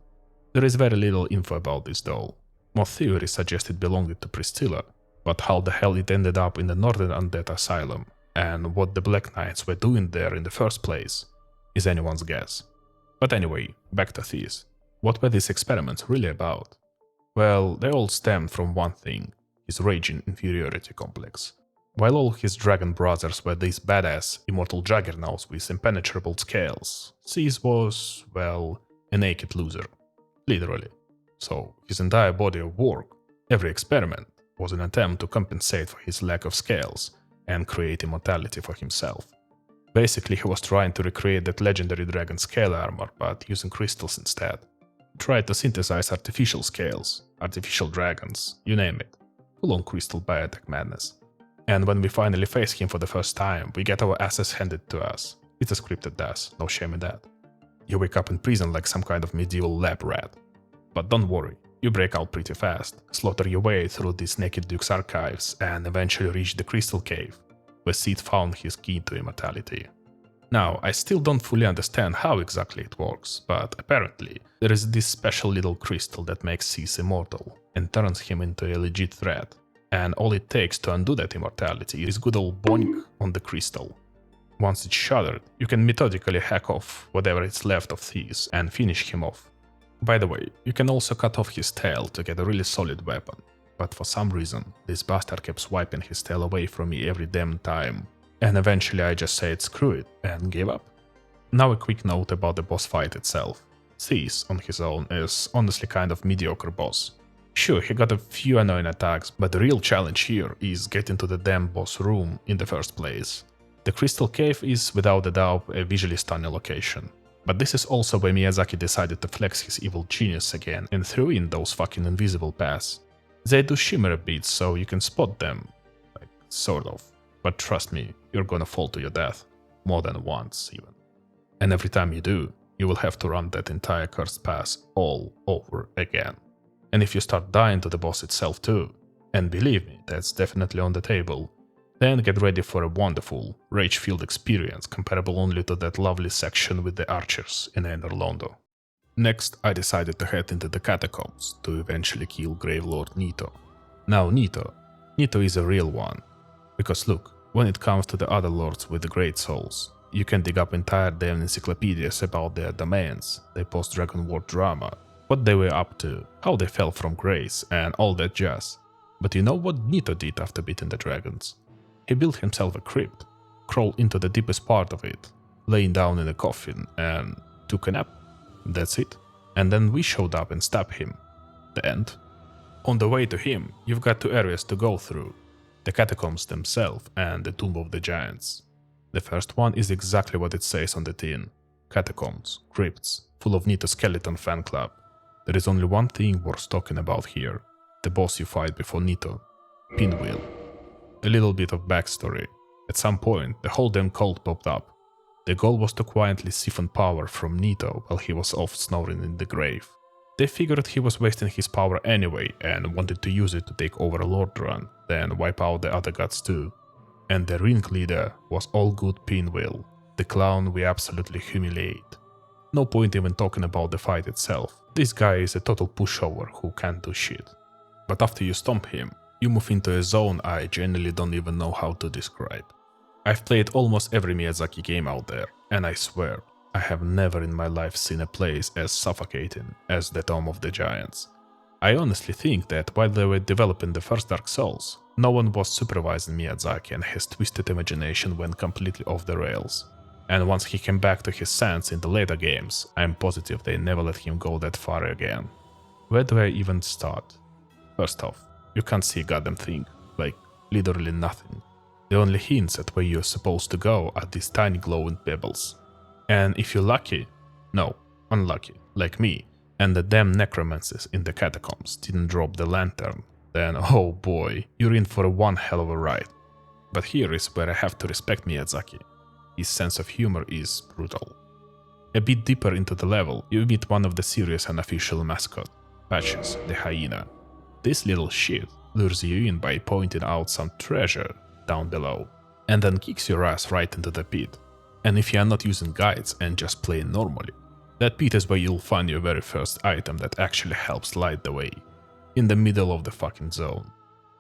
There is very little info about this doll. More theories suggest it belonged to Priscilla, but how the hell it ended up in the Northern Undead Asylum and what the Black Knights were doing there in the first place is anyone's guess. But anyway, back to this. What were these experiments really about? Well, they all stemmed from one thing, his raging inferiority complex. While all his dragon brothers were these badass, immortal juggernauts with impenetrable scales, Seath was, well, a naked loser. Literally. So, his entire body of work, every experiment, was an attempt to compensate for his lack of scales and create immortality for himself. Basically, he was trying to recreate that legendary dragon scale armor, but using crystals instead. He tried to synthesize artificial scales, artificial dragons, you name it. Full-on crystal biotech madness. And when we finally face him for the first time, we get our asses handed to us. It's a scripted death, no shame in that. You wake up in prison like some kind of medieval lab rat. But don't worry, you break out pretty fast, slaughter your way through this Naked Duke's archives, and eventually reach the Crystal Cave, where Seath found his key to immortality. Now, I still don't fully understand how exactly it works, but apparently there is this special little crystal that makes Seath immortal and turns him into a legit threat, and all it takes to undo that immortality is good old boink on the crystal. Once it's shattered, you can methodically hack off whatever is left of Seath and finish him off. By the way, you can also cut off his tail to get a really solid weapon, but for some reason, this bastard kept swiping his tail away from me every damn time, and eventually I just said screw it and gave up. Now a quick note about the boss fight itself. Seath, on his own, is honestly kind of mediocre boss. Sure, he got a few annoying attacks, but the real challenge here is getting to the damn boss room in the first place. The Crystal Cave is without a doubt a visually stunning location. But this is also where Miyazaki decided to flex his evil genius again and threw in those fucking invisible paths. They do shimmer a bit so you can spot them, like, sort of. But trust me, you're gonna fall to your death. More than once, even. And every time you do, you will have to run that entire cursed path all over again. And if you start dying to the boss itself too, and believe me, that's definitely on the table, then get ready for a wonderful, rage-filled experience comparable only to that lovely section with the archers in Anor Londo. Next, I decided to head into the Catacombs to eventually kill Gravelord Nito. Now Nito is a real one. Because look, when it comes to the other lords with the great souls, you can dig up entire damn encyclopedias about their domains, their post-Dragon War drama, what they were up to, how they fell from grace, and all that jazz. But you know what Nito did after beating the dragons? He built himself a crypt, crawled into the deepest part of it, laying down in a coffin, and took a nap. That's it. And then we showed up and stabbed him. The end. On the way to him, you've got two areas to go through. The Catacombs themselves and the Tomb of the Giants. The first one is exactly what it says on the tin. Catacombs, crypts, full of Nito skeleton fan club. There is only one thing worth talking about here. The boss you fight before Nito. Pinwheel. A little bit of backstory. At some point, the whole damn cult popped up. The goal was to quietly siphon power from Nito while he was off snoring in the grave. They figured he was wasting his power anyway and wanted to use it to take over Lordran, then wipe out the other gods too. And the ringleader was all good Pinwheel, the clown we absolutely humiliate. No point even talking about the fight itself. This guy is a total pushover who can't do shit. But after you stomp him, you move into a zone I genuinely don't even know how to describe. I've played almost every Miyazaki game out there, and I swear, I have never in my life seen a place as suffocating as the Tomb of the Giants. I honestly think that while they were developing the first Dark Souls, no one was supervising Miyazaki and his twisted imagination went completely off the rails. And once he came back to his sense in the later games, I'm positive they never let him go that far again. Where do I even start? First off, you can't see a goddamn thing, like literally nothing. The only hints at where you're supposed to go are these tiny glowing pebbles. And if you're lucky, no, unlucky, like me, and the damn necromancers in the Catacombs didn't drop the lantern, then oh boy, you're in for one hell of a ride. But here is where I have to respect Miyazaki. His sense of humor is brutal. A bit deeper into the level, you meet one of the series' unofficial mascot, Patches, the hyena. This little shit lures you in by pointing out some treasure down below, and then kicks your ass right into the pit. And if you are not using guides and just playing normally, that pit is where you'll find your very first item that actually helps light the way, in the middle of the fucking zone.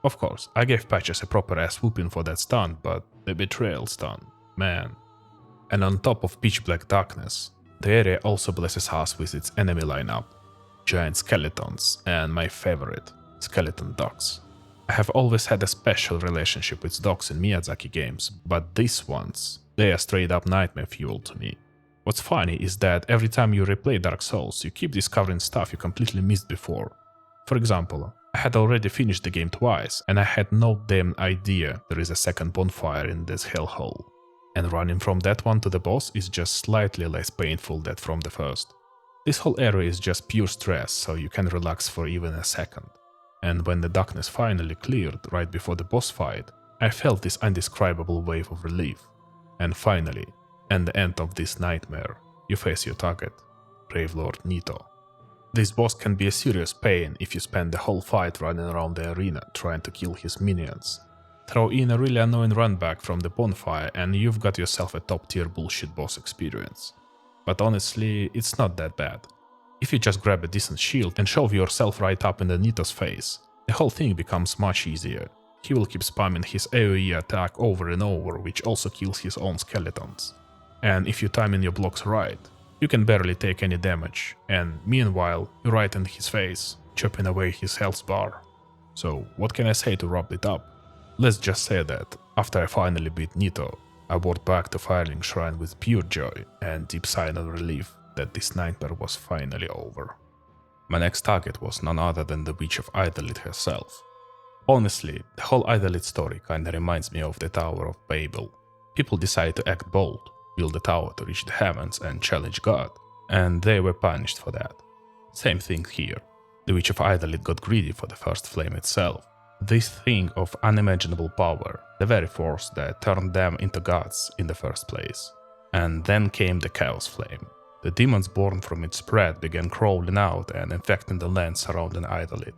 Of course, I gave Patches a proper ass whooping for that stunt, but the betrayal stunt, man. And on top of pitch black darkness, the area also blesses us with its enemy lineup, giant skeletons and my favorite, skeleton dogs. I have always had a special relationship with dogs in Miyazaki games, but these ones, they are straight up nightmare fuel to me. What's funny is that every time you replay Dark Souls, you keep discovering stuff you completely missed before. For example, I had already finished the game twice, and I had no damn idea there is a second bonfire in this hellhole. And running from that one to the boss is just slightly less painful than from the first. This whole area is just pure stress, so you can relax for even a second. And when the darkness finally cleared right before the boss fight, I felt this indescribable wave of relief. And finally, at the end of this nightmare, you face your target, Gravelord Nito. This boss can be a serious pain if you spend the whole fight running around the arena trying to kill his minions. Throw in a really annoying run back from the bonfire and you've got yourself a top tier bullshit boss experience. But honestly, it's not that bad. If you just grab a decent shield and shove yourself right up in the Nito's face, the whole thing becomes much easier. He will keep spamming his AoE attack over and over, which also kills his own skeletons. And if you time in your blocks right, you can barely take any damage, and meanwhile, you're right in his face, chopping away his health bar. So what can I say to wrap it up? Let's just say that, after I finally beat Nito, I walked back to Firelink Shrine with pure joy and deep sigh of relief that this nightmare was finally over. My next target was none other than the Witch of Izalith herself. Honestly, the whole Izalith story kinda reminds me of the Tower of Babel. People decided to act bold, build a tower to reach the heavens and challenge God, and they were punished for that. Same thing here. The Witch of Izalith got greedy for the first flame itself. This thing of unimaginable power, the very force that turned them into gods in the first place. And then came the Chaos Flame. The demons born from its spread began crawling out and infecting the land surrounding Izalith.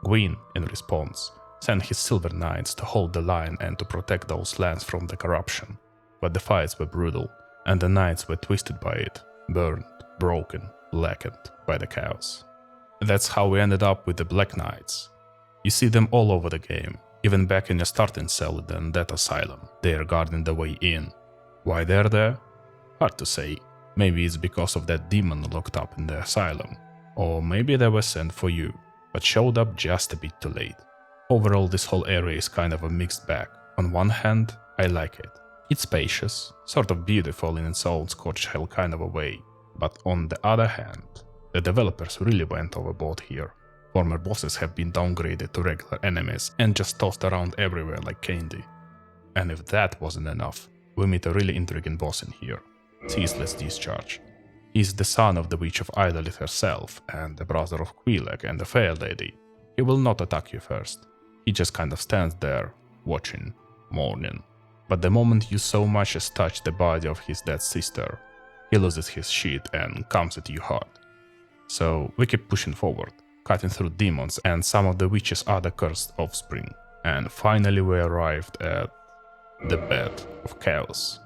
Gwyn, in response, sent his Silver Knights to hold the line and to protect those lands from the corruption. But the fights were brutal, and the knights were twisted by it, burned, broken, blackened by the chaos. That's how we ended up with the Black Knights. You see them all over the game, even back in your starting cell in that asylum, they are guarding the way in. Why they're there? Hard to say. Maybe it's because of that demon locked up in the asylum, or maybe they were sent for you, but showed up just a bit too late. Overall, this whole area is kind of a mixed bag. On one hand, I like it. It's spacious, sort of beautiful in its own Scotch hell kind of a way, but on the other hand, the developers really went overboard here. Former bosses have been downgraded to regular enemies and just tossed around everywhere like candy. And if that wasn't enough, we meet a really intriguing boss in here, Ceaseless Discharge. He's the son of the Witch of Izalith herself and the brother of Quilek and the Fair Lady. He will not attack you first. He just kind of stands there, watching, mourning. But the moment you so much as touch the body of his dead sister, he loses his shit and comes at you hard. So we keep pushing forward, cutting through demons and some of the witch's other cursed offspring, and finally we arrived at the Bed of Chaos.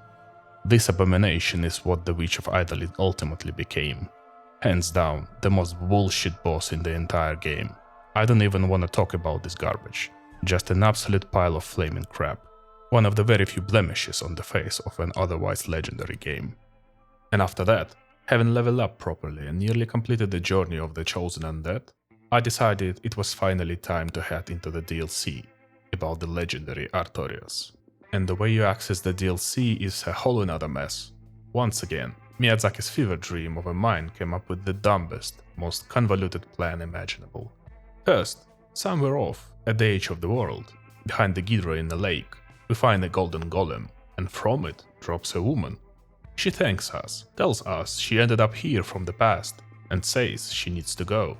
This abomination is what the Witch of Izalith ultimately became. Hands down, the most bullshit boss in the entire game. I don't even want to talk about this garbage. Just an absolute pile of flaming crap. One of the very few blemishes on the face of an otherwise legendary game. And after that, having leveled up properly and nearly completed the journey of the Chosen Undead, I decided it was finally time to head into the DLC about the legendary Artorias. And the way you access the DLC is a whole another mess. Once again, Miyazaki's fever dream of a mind came up with the dumbest, most convoluted plan imaginable. First, somewhere off, at the edge of the world, behind the Ghidra in the lake, we find a golden golem, and from it drops a woman. She thanks us, tells us she ended up here from the past, and says she needs to go.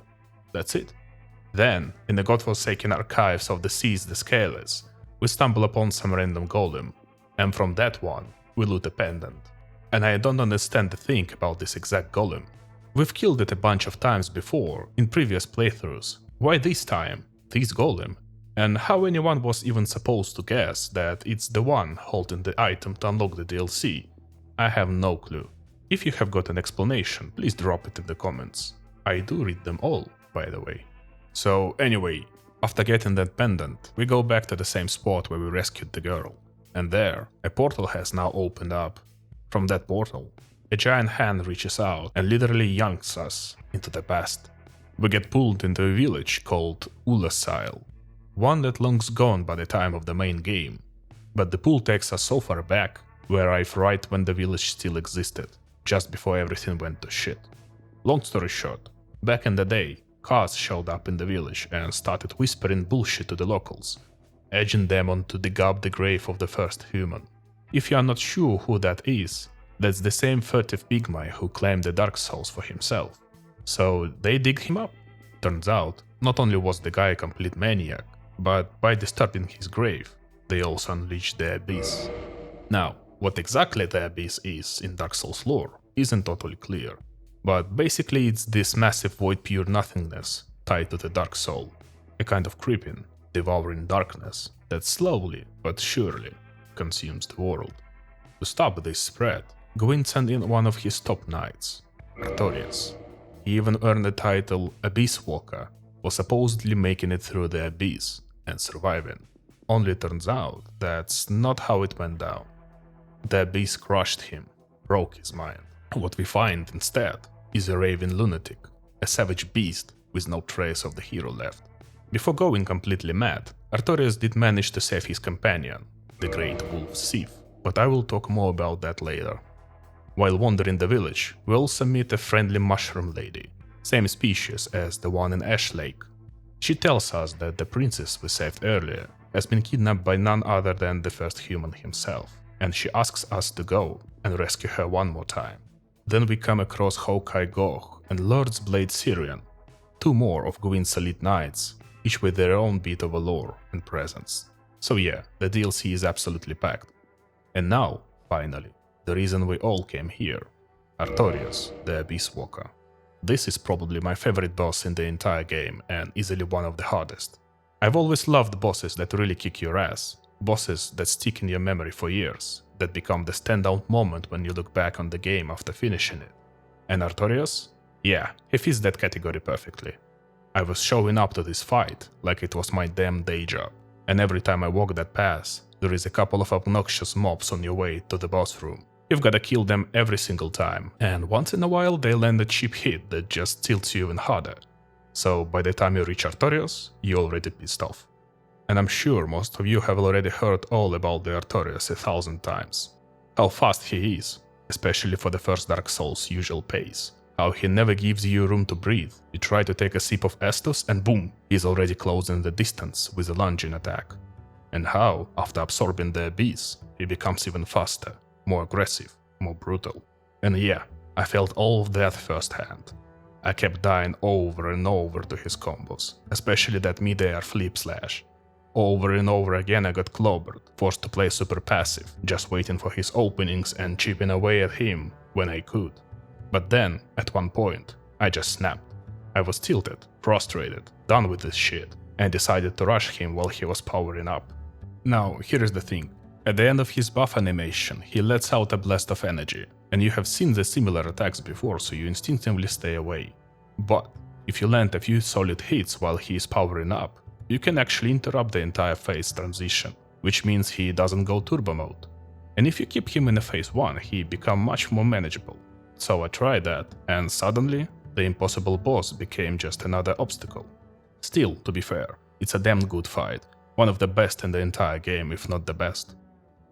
That's it. Then, in the godforsaken archives of the Seath the Scaleless, we stumble upon some random golem, and from that one, we loot a pendant. And I don't understand the thing about this exact golem. We've killed it a bunch of times before, in previous playthroughs. Why this time? This golem? And how anyone was even supposed to guess that it's the one holding the item to unlock the DLC? I have no clue. If you have got an explanation, please drop it in the comments. I do read them all, by the way. So anyway, after getting that pendant, we go back to the same spot where we rescued the girl. And there, a portal has now opened up. From that portal, a giant hand reaches out and literally yanks us into the past. We get pulled into a village called Ulasile, one that long's gone by the time of the main game. But the pull takes us so far back, we arrive right when the village still existed, just before everything went to shit. Long story short, back in the day, Kaz showed up in the village and started whispering bullshit to the locals, urging them on to dig up the grave of the first human. If you are not sure who that is, that's the same furtive pigmy who claimed the darksouls for himself. So they dig him up. Turns out, not only was the guy a complete maniac, but by disturbing his grave, they also unleashed the Abyss. Now, what exactly the Abyss is in Dark Souls lore isn't totally clear, but basically it's this massive void pure nothingness tied to the Dark Soul, a kind of creeping, devouring darkness that slowly but surely consumes the world. To stop this spread, Gwyn sent in one of his top knights, Artorias. He even earned the title Abyss Walker for supposedly making it through the Abyss and surviving. Only turns out that's not how it went down. The Abyss crushed him, broke his mind. What we find instead is a raving lunatic, a savage beast with no trace of the hero left. Before going completely mad, Artorias did manage to save his companion, the great wolf Seath, but I will talk more about that later. While wandering the village, we also meet a friendly mushroom lady, same species as the one in Ash Lake. She tells us that the princess we saved earlier has been kidnapped by none other than the first human himself, and she asks us to go and rescue her one more time. Then we come across Hawkeye Goch and Lord's Blade Syrian, two more of Gwyn's elite knights, each with their own bit of a lore and presence. So yeah, the DLC is absolutely packed. And now, finally, the reason we all came here, Artorias, the Abyss Walker. This is probably my favorite boss in the entire game and easily one of the hardest. I've always loved bosses that really kick your ass, bosses that stick in your memory for years, that become the standout moment when you look back on the game after finishing it. And Artorias? Yeah, he fits that category perfectly. I was showing up to this fight like it was my damn day job, and every time I walk that path, there is a couple of obnoxious mobs on your way to the boss room. You've gotta kill them every single time, and once in a while they land a cheap hit that just tilts you even harder. So by the time you reach Artorias, you're already pissed off. And I'm sure most of you have already heard all about the Artorias 1,000 times. How fast he is, especially for the first Dark Souls usual pace. How he never gives you room to breathe. You try to take a sip of Estus and boom, he's already closing the distance with a lunging attack. And how, after absorbing the Abyss, he becomes even faster, more aggressive, more brutal. And yeah, I felt all of that firsthand. I kept dying over and over to his combos, especially that mid-air flip slash. Over and over again I got clobbered, forced to play super passive, just waiting for his openings and chipping away at him when I could. But then, at one point, I just snapped. I was tilted, frustrated, done with this shit, and decided to rush him while he was powering up. Now, here is the thing. At the end of his buff animation, he lets out a blast of energy, and you have seen the similar attacks before, so you instinctively stay away. But, if you land a few solid hits while he is powering up, you can actually interrupt the entire phase transition, which means he doesn't go turbo mode. And if you keep him in a phase 1, he becomes much more manageable. So I tried that, and suddenly, the impossible boss became just another obstacle. Still, to be fair, it's a damn good fight, one of the best in the entire game, if not the best.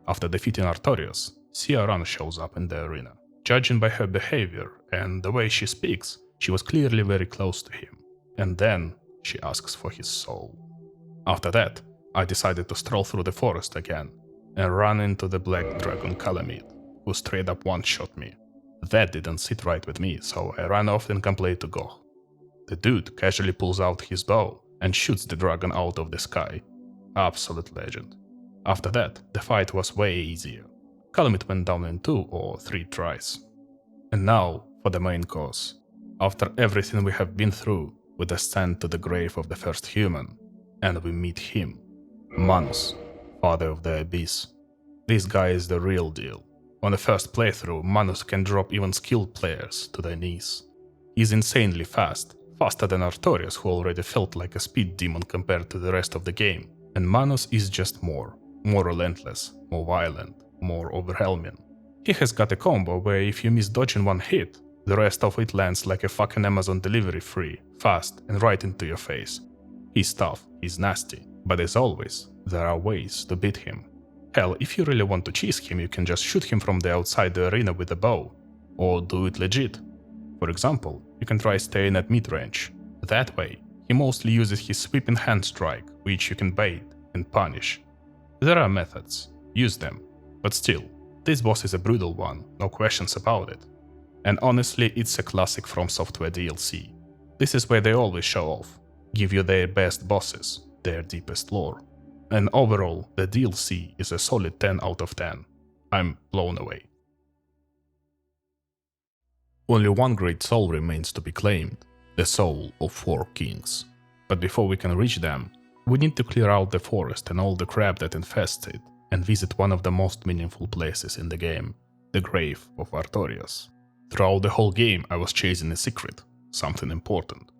After defeating Artorias, Siaran shows up in the arena. Judging by her behavior and the way she speaks, she was clearly very close to him. And then, she asks for his soul. After that, I decided to stroll through the forest again, and run into the Black Dragon Calamite. who straight up one-shot me. That didn't sit right with me, so I ran off and complained to Goh. The dude casually pulls out his bow and shoots the dragon out of the sky. Absolute legend. After that, the fight was way easier. Calamit went down in 2 or 3 tries. And now for the main course. After everything we have been through, we descend to the grave of the first human, and we meet him, Manus, Father of the Abyss. This guy is the real deal. On the first playthrough, Manus can drop even skilled players to their knees. He's insanely fast, faster than Artorias, who already felt like a speed demon compared to the rest of the game. And Manus is just more relentless, more violent, more overwhelming. He has got a combo where if you miss dodging one hit, the rest of it lands like a fucking Amazon delivery free, fast and right into your face. He's tough, he's nasty, but as always, there are ways to beat him. Hell, if you really want to cheese him, you can just shoot him from the outside the arena with a bow, or do it legit. For example, you can try staying at mid-range. That way, he mostly uses his sweeping hand strike, which you can bait and punish. There are methods, use them, but still, this boss is a brutal one, no questions about it. And honestly, it's a classic From Software DLC. This is where they always show off, give you their best bosses, their deepest lore. And overall, the DLC is a solid 10 out of 10. I'm blown away. Only one great soul remains to be claimed, the soul of 4 kings. But before we can reach them, we need to clear out the forest and all the crap that infests it, and visit one of the most meaningful places in the game, the grave of Artorias. Throughout the whole game I was chasing a secret, something important.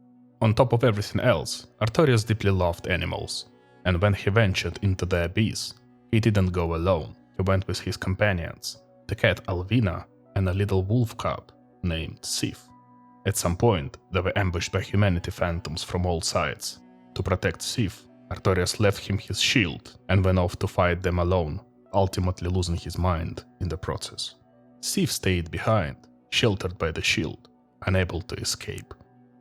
On top of everything else, Artorias deeply loved animals, and when he ventured into the abyss, he didn't go alone, he went with his companions, the cat Alvina and a little wolf cub named Seath. At some point, they were ambushed by humanity phantoms from all sides. To protect Seath, Artorias left him his shield and went off to fight them alone, ultimately losing his mind in the process. Seath stayed behind, sheltered by the shield, unable to escape.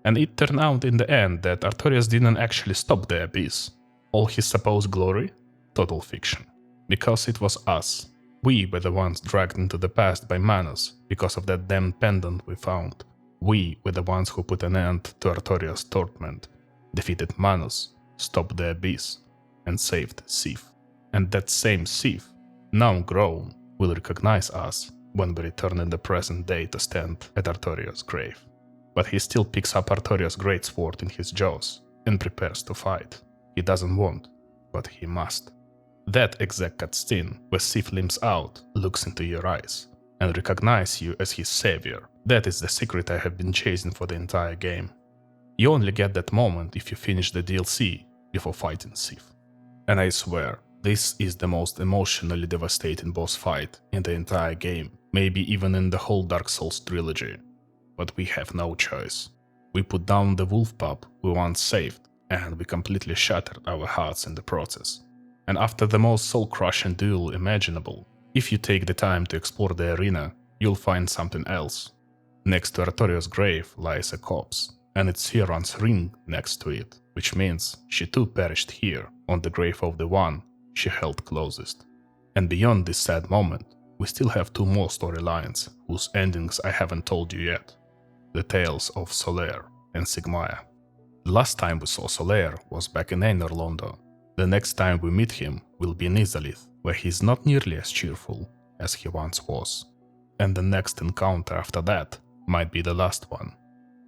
And it turned out in the end that Artorias didn't actually stop the abyss. All his supposed glory? Total fiction. Because it was us. We were the ones dragged into the past by Manus because of that damn pendant we found. We were the ones who put an end to Artorias' torment, defeated Manus, stopped the abyss, and saved Seath. And that same Seath, now grown, will recognize us when we return in the present day to stand at Artorias' grave. But he still picks up Artorias' greatsword in his jaws and prepares to fight. He doesn't want, but he must. That exact cutscene, where Seath limps out, looks into your eyes, and recognizes you as his savior. That is the secret I have been chasing for the entire game. You only get that moment if you finish the DLC before fighting Seath. And I swear, this is the most emotionally devastating boss fight in the entire game, maybe even in the whole Dark Souls trilogy. But we have no choice. We put down the wolf pup we once saved, and we completely shattered our hearts in the process. And after the most soul-crushing duel imaginable, if you take the time to explore the arena, you'll find something else. Next to Artorias' grave lies a corpse, and it's Siran's ring next to it, which means she too perished here, on the grave of the one she held closest. And beyond this sad moment, we still have 2 more storylines, whose endings I haven't told you yet. The tales of Solaire and Siegmeyer. The last time we saw Solaire was back in Anor Londo. The next time we meet him will be in Izalith, where he's not nearly as cheerful as he once was. And the next encounter after that might be the last one.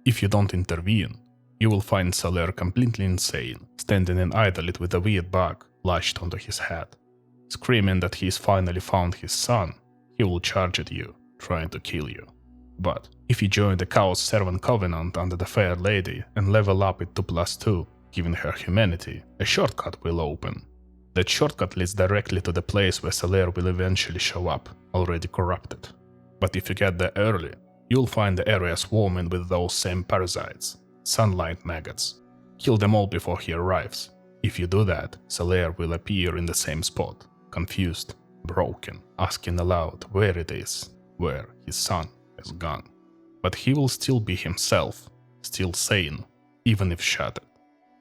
If you don't intervene, you will find Solaire completely insane, standing in Izalith with a weird bug lashed onto his head. Screaming that he's finally found his son, he will charge at you, trying to kill you. But if you join the Chaos Servant Covenant under the Fair Lady and level up it to +2, giving her humanity, a shortcut will open. That shortcut leads directly to the place where Solaire will eventually show up, already corrupted. But if you get there early, you'll find the area swarming with those same parasites, sunlight maggots. Kill them all before he arrives. If you do that, Solaire will appear in the same spot, confused, broken, asking aloud where it is, where his son has gone. But he will still be himself, still sane, even if shattered.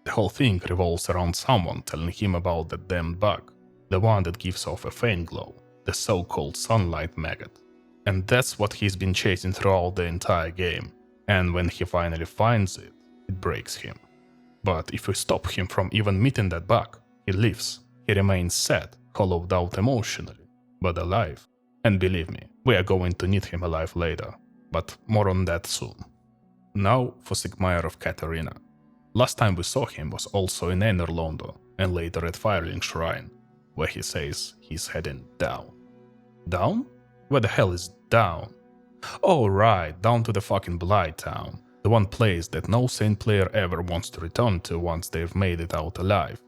The whole thing revolves around someone telling him about that damned bug, the one that gives off a faint glow, the so-called sunlight maggot. And that's what he's been chasing throughout the entire game. And when he finally finds it, it breaks him. But if we stop him from even meeting that bug, he lives. He remains sad, hollowed out emotionally, but alive. And believe me, we are going to need him alive later, but more on that soon. Now for Siegmeyer of Katarina. Last time we saw him was also in Anor Londo, and later at Firelink Shrine, where he says he's heading down. Down? Where the hell is down? Oh right, down to the fucking Blight Town, the one place that no sane player ever wants to return to once they've made it out alive.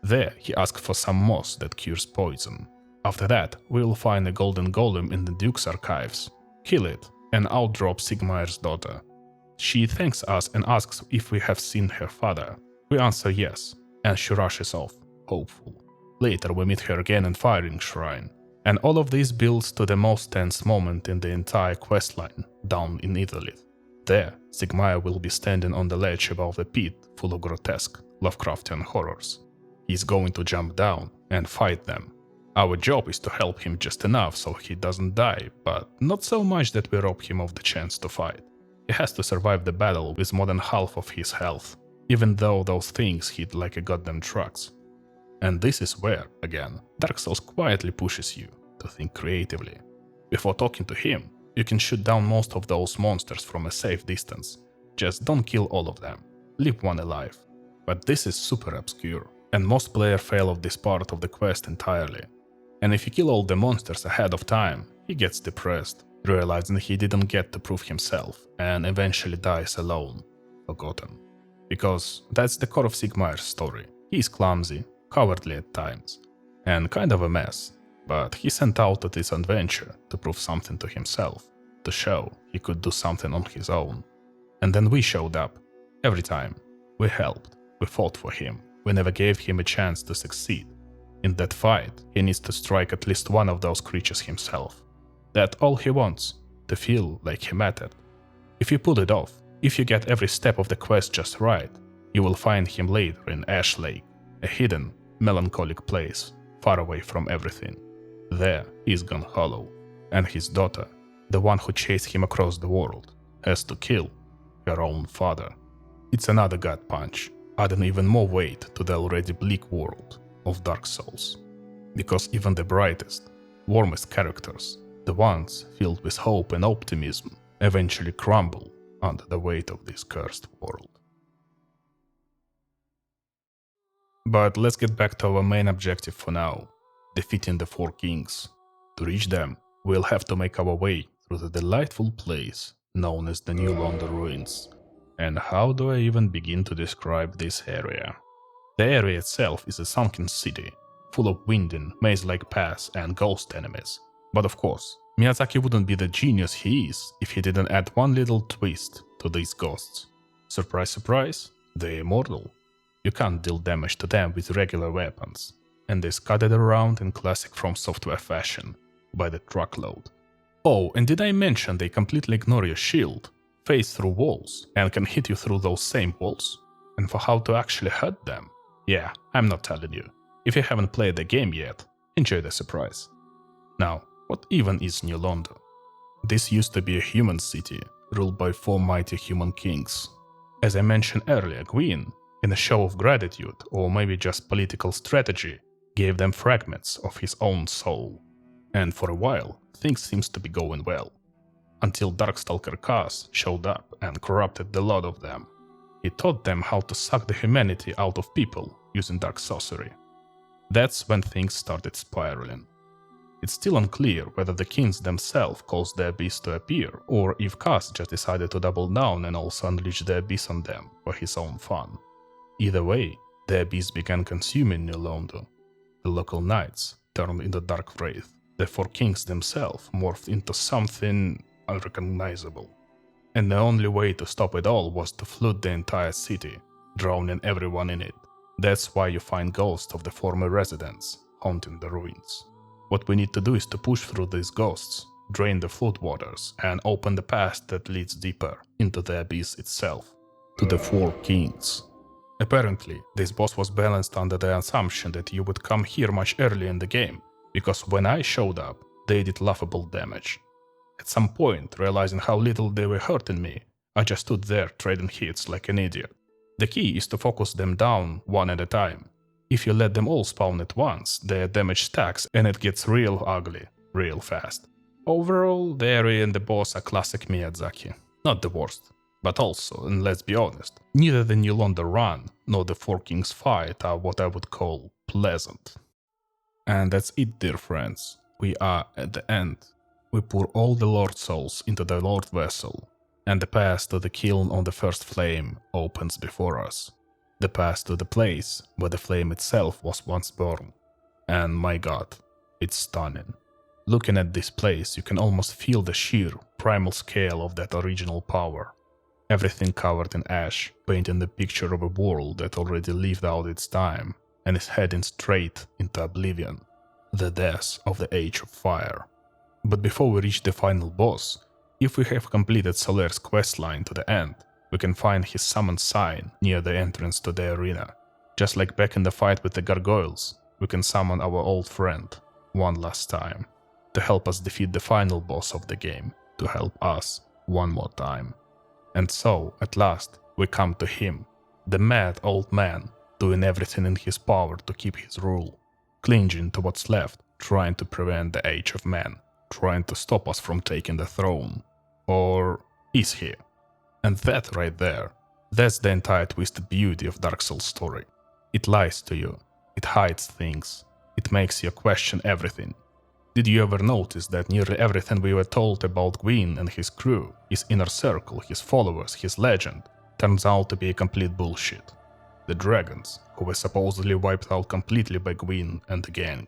There he asks for some moss that cures poison. After that, we will find a golden golem in the Duke's archives, kill it, and out drops Siegmeyer's daughter. She thanks us and asks if we have seen her father. We answer yes, and she rushes off, hopeful. Later we meet her again in Firelink Shrine, and all of this builds to the most tense moment in the entire questline, down in Izalith. There, Siegmeyer will be standing on the ledge above the pit full of grotesque, Lovecraftian horrors. He's going to jump down and fight them. Our job is to help him just enough so he doesn't die, but not so much that we rob him of the chance to fight. He has to survive the battle with more than half of his health, even though those things hit like a goddamn trucks. And this is where, again, Dark Souls quietly pushes you to think creatively. Before talking to him, you can shoot down most of those monsters from a safe distance. Just don't kill all of them. Leave one alive. But this is super obscure, and most players fail of this part of the quest entirely. And if you kill all the monsters ahead of time, he gets depressed, realizing he didn't get to prove himself, and eventually dies alone, forgotten. Because that's the core of Siegmeyer's story. He's clumsy, cowardly at times, and kind of a mess, but he sent out on this adventure to prove something to himself, to show he could do something on his own. And then we showed up. Every time. We helped. We fought for him. We never gave him a chance to succeed. In that fight, he needs to strike at least one of those creatures himself. That's all he wants, to feel like he mattered. If you pull it off, if you get every step of the quest just right, you will find him later in Ash Lake, a hidden, melancholic place, far away from everything. There, he's gone hollow, and his daughter, the one who chased him across the world, has to kill her own father. It's another gut punch, adding even more weight to the already bleak world of Dark Souls. Because even the brightest, warmest characters, the ones filled with hope and optimism, eventually crumble under the weight of this cursed world. But let's get back to our main objective for now, defeating the four kings. To reach them, we'll have to make our way through the delightful place known as the New Londo Ruins. And how do I even begin to describe this area? The area itself is a sunken city, full of winding, maze-like paths and ghost enemies. But of course, Miyazaki wouldn't be the genius he is if he didn't add one little twist to these ghosts. Surprise, surprise, they're immortal. You can't deal damage to them with regular weapons, and they scudded around in classic From Software fashion, by the truckload. Oh, and did I mention they completely ignore your shield, phase through walls, and can hit you through those same walls? And for how to actually hurt them? Yeah, I'm not telling you. If you haven't played the game yet, enjoy the surprise. Now, what even is New Londo? This used to be a human city, ruled by four mighty human kings. As I mentioned earlier, Gwyn, in a show of gratitude, or maybe just political strategy, gave them fragments of his own soul. And for a while, things seems to be going well. Until Darkstalker Kaz showed up and corrupted the lot of them. He taught them how to suck the humanity out of people using dark sorcery. That's when things started spiraling. It's still unclear whether the kings themselves caused the Abyss to appear, or if Kaz just decided to double down and also unleash the Abyss on them for his own fun. Either way, the Abyss began consuming New Londo. The local knights turned into dark wraith. The four kings themselves morphed into something unrecognizable. And the only way to stop it all was to flood the entire city, drowning everyone in it. That's why you find ghosts of the former residents haunting the ruins. What we need to do is to push through these ghosts, drain the floodwaters, and open the path that leads deeper into the Abyss itself, to the four kings. Apparently, this boss was balanced under the assumption that you would come here much earlier in the game, because when I showed up, they did laughable damage. At some point, realizing how little they were hurting me, I just stood there trading hits like an idiot. The key is to focus them down one at a time. If you let them all spawn at once, their damage stacks and it gets real ugly, real fast. Overall, the area and the boss are classic Miyazaki. Not the worst. But also, and let's be honest, neither the new Londo run nor the Four Kings fight are what I would call pleasant. And that's it, dear friends. We are at the end. We pour all the Lord souls into the Lord vessel, and the path to the kiln on the first flame opens before us. The path to the place where the flame itself was once born. And my god, it's stunning. Looking at this place, you can almost feel the sheer, primal scale of that original power. Everything covered in ash, painting the picture of a world that already lived out its time and is heading straight into oblivion, the death of the Age of Fire. But before we reach the final boss, if we have completed Solaire's questline to the end, we can find his summon sign near the entrance to the arena. Just like back in the fight with the gargoyles, we can summon our old friend one last time, to help us defeat the final boss of the game, to help us one more time. And so, at last, we come to him, the mad old man, doing everything in his power to keep his rule, clinging to what's left, trying to prevent the Age of Man, trying to stop us from taking the throne. Or is he? And that right there, that's the entire twisted beauty of Dark Souls story. It lies to you, it hides things, it makes you question everything. Did you ever notice that nearly everything we were told about Gwyn and his crew, his inner circle, his followers, his legend, turns out to be complete bullshit? The dragons, who were supposedly wiped out completely by Gwyn and the gang.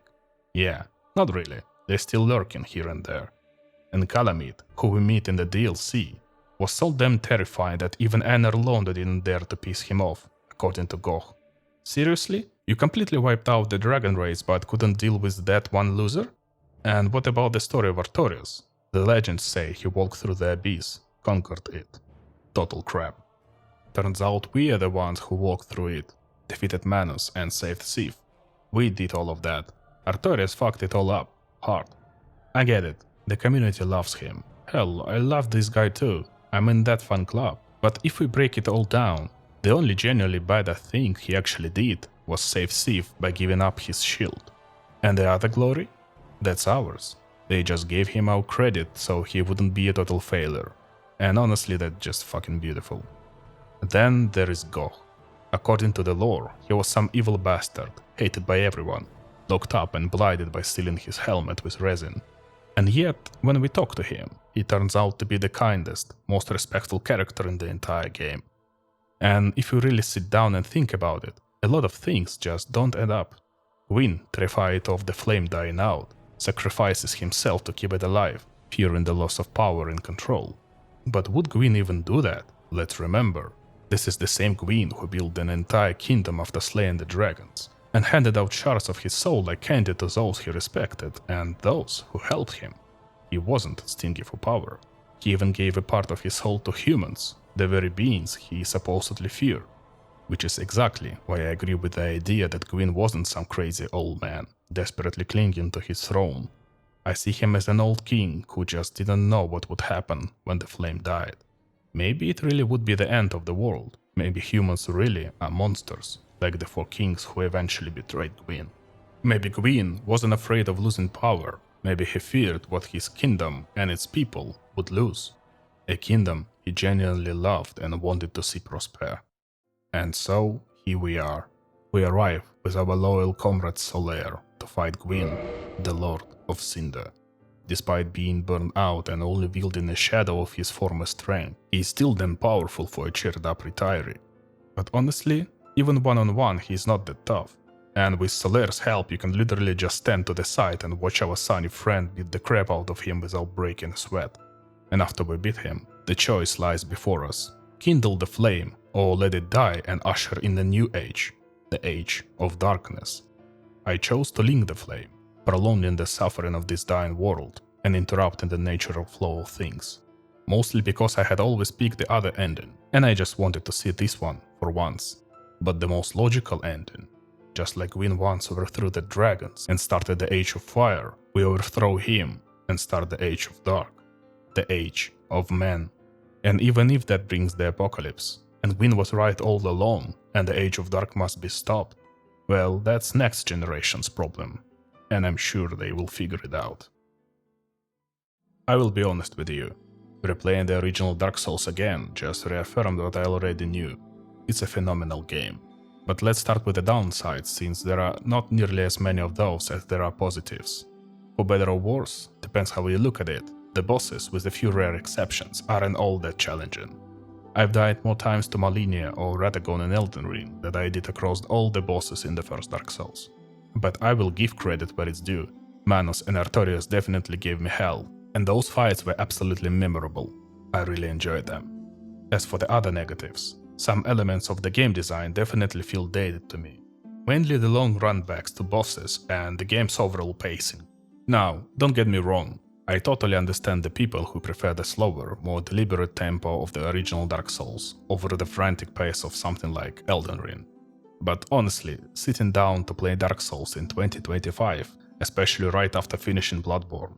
Yeah, not really, they're still lurking here and there. And Calamite, who we meet in the DLC, was so damn terrified that even Anor Londo didn't dare to piss him off, according to Goh. Seriously? You completely wiped out the dragon race but couldn't deal with that one loser? And what about the story of Artorias? The legends say he walked through the abyss, conquered it. Total crap. Turns out we are the ones who walked through it, defeated Manus and saved Seath. We did all of that. Artorias fucked it all up, hard. I get it, the community loves him. Hell, I love this guy too, I'm in that fan club. But if we break it all down, the only genuinely bad thing he actually did was save Seath by giving up his shield. And the other glory? That's ours. They just gave him our credit so he wouldn't be a total failure. And honestly, that's just fucking beautiful. Then there is Goh. According to the lore, he was some evil bastard, hated by everyone, locked up and blinded by stealing his helmet with resin. And yet, when we talk to him, he turns out to be the kindest, most respectful character in the entire game. And if you really sit down and think about it, a lot of things just don't add up. Gwyn, terrified of the flame dying out, sacrifices himself to keep it alive, fearing the loss of power and control. But would Gwyn even do that? Let's remember, this is the same Gwyn who built an entire kingdom after slaying the dragons, and handed out shards of his soul like candy to those he respected and those who helped him. He wasn't stingy for power. He even gave a part of his soul to humans, the very beings he supposedly feared. Which is exactly why I agree with the idea that Gwyn wasn't some crazy old man, desperately clinging to his throne. I see him as an old king who just didn't know what would happen when the flame died. Maybe it really would be the end of the world. Maybe humans really are monsters, like the Four Kings who eventually betrayed Gwyn. Maybe Gwyn wasn't afraid of losing power. Maybe he feared what his kingdom and its people would lose. A kingdom he genuinely loved and wanted to see prosper. And so, here we are. We arrive with our loyal comrade Solaire to fight Gwyn, the Lord of Cinder. Despite being burned out and only wielding a shadow of his former strength, he is still damn powerful for a cheered up retiree. But honestly, even one-on-one he is not that tough. And with Solaire's help you can literally just stand to the side and watch our sunny friend beat the crap out of him without breaking a sweat. And after we beat him, the choice lies before us. Kindle the flame, or let it die and usher in the new age, the Age of Darkness. I chose to link the flame, prolonging the suffering of this dying world and interrupting the natural flow of things. Mostly because I had always picked the other ending, and I just wanted to see this one for once. But the most logical ending, just like Gwyn once overthrew the dragons and started the Age of Fire, we overthrow him and start the Age of Dark. the age of man. And even if that brings the apocalypse, and Gwyn was right all along, and the Age of Dark must be stopped, well, that's next generation's problem, and I'm sure they will figure it out. I will be honest with you, replaying the original Dark Souls again just reaffirmed what I already knew. It's a phenomenal game. But let's start with the downsides, since there are not nearly as many of those as there are positives. For better or worse, depends how you look at it, the bosses, with a few rare exceptions, aren't all that challenging. I've died more times to Malenia or Radagon in Elden Ring than I did across all the bosses in the first Dark Souls. But I will give credit where it's due. Manos and Artorias definitely gave me hell, and those fights were absolutely memorable. I really enjoyed them. As for the other negatives, some elements of the game design definitely feel dated to me. Mainly the long runbacks to bosses and the game's overall pacing. Now, don't get me wrong, I totally understand the people who prefer the slower, more deliberate tempo of the original Dark Souls over the frantic pace of something like Elden Ring. But honestly, sitting down to play Dark Souls in 2025, especially right after finishing Bloodborne,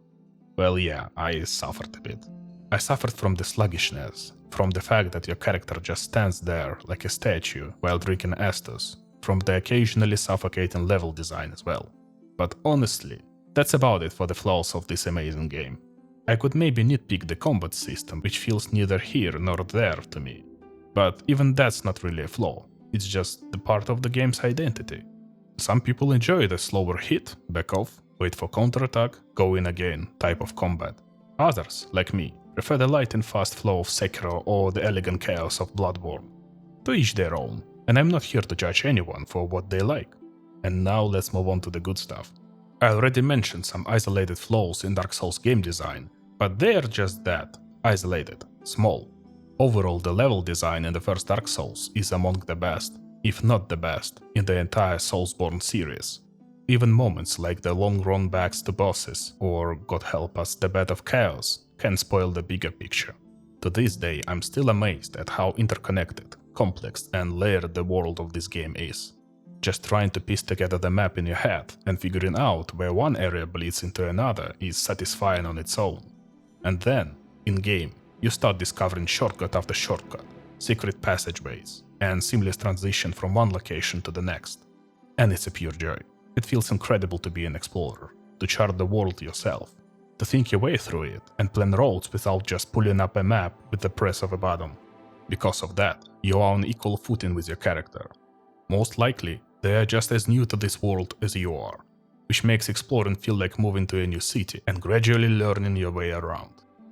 well yeah, I suffered a bit. I suffered from the sluggishness, from the fact that your character just stands there like a statue while drinking Estus, from the occasionally suffocating level design as well. But honestly, that's about it for the flaws of this amazing game. I could maybe nitpick the combat system, which feels neither here nor there to me. But even that's not really a flaw, it's just the part of the game's identity. Some people enjoy the slower hit, back off, wait for counterattack, go in again type of combat. Others, like me, prefer the light and fast flow of Sekiro or the elegant chaos of Bloodborne. To each their own, and I'm not here to judge anyone for what they like. And now let's move on to the good stuff. I already mentioned some isolated flaws in Dark Souls game design, but they are just that, isolated, small. Overall, the level design in the first Dark Souls is among the best, if not the best, in the entire Soulsborne series. Even moments like the long run backs to bosses, or God help us, the Bed of Chaos, can spoil the bigger picture. To this day, I'm still amazed at how interconnected, complex and layered the world of this game is. Just trying to piece together the map in your head and figuring out where one area bleeds into another is satisfying on its own. And then, in-game, you start discovering shortcut after shortcut, secret passageways, and seamless transition from one location to the next. And it's a pure joy. It feels incredible to be an explorer, to chart the world yourself, to think your way through it and plan roads without just pulling up a map with the press of a button. Because of that, you are on equal footing with your character. Most likely, they are just as new to this world as you are, which makes exploring feel like moving to a new city and gradually learning your way around.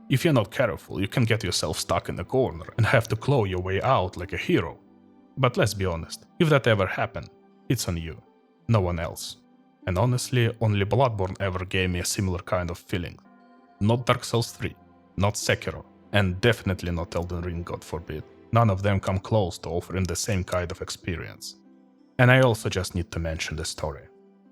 If you're not careful, you can get yourself stuck in a corner and have to claw your way out like a hero. But let's be honest, if that ever happened, it's on you, no one else. And honestly, only Bloodborne ever gave me a similar kind of feeling. Not Dark Souls 3, not Sekiro, and definitely not Elden Ring, God forbid. None of them come close to offering the same kind of experience. And I also just need to mention the story.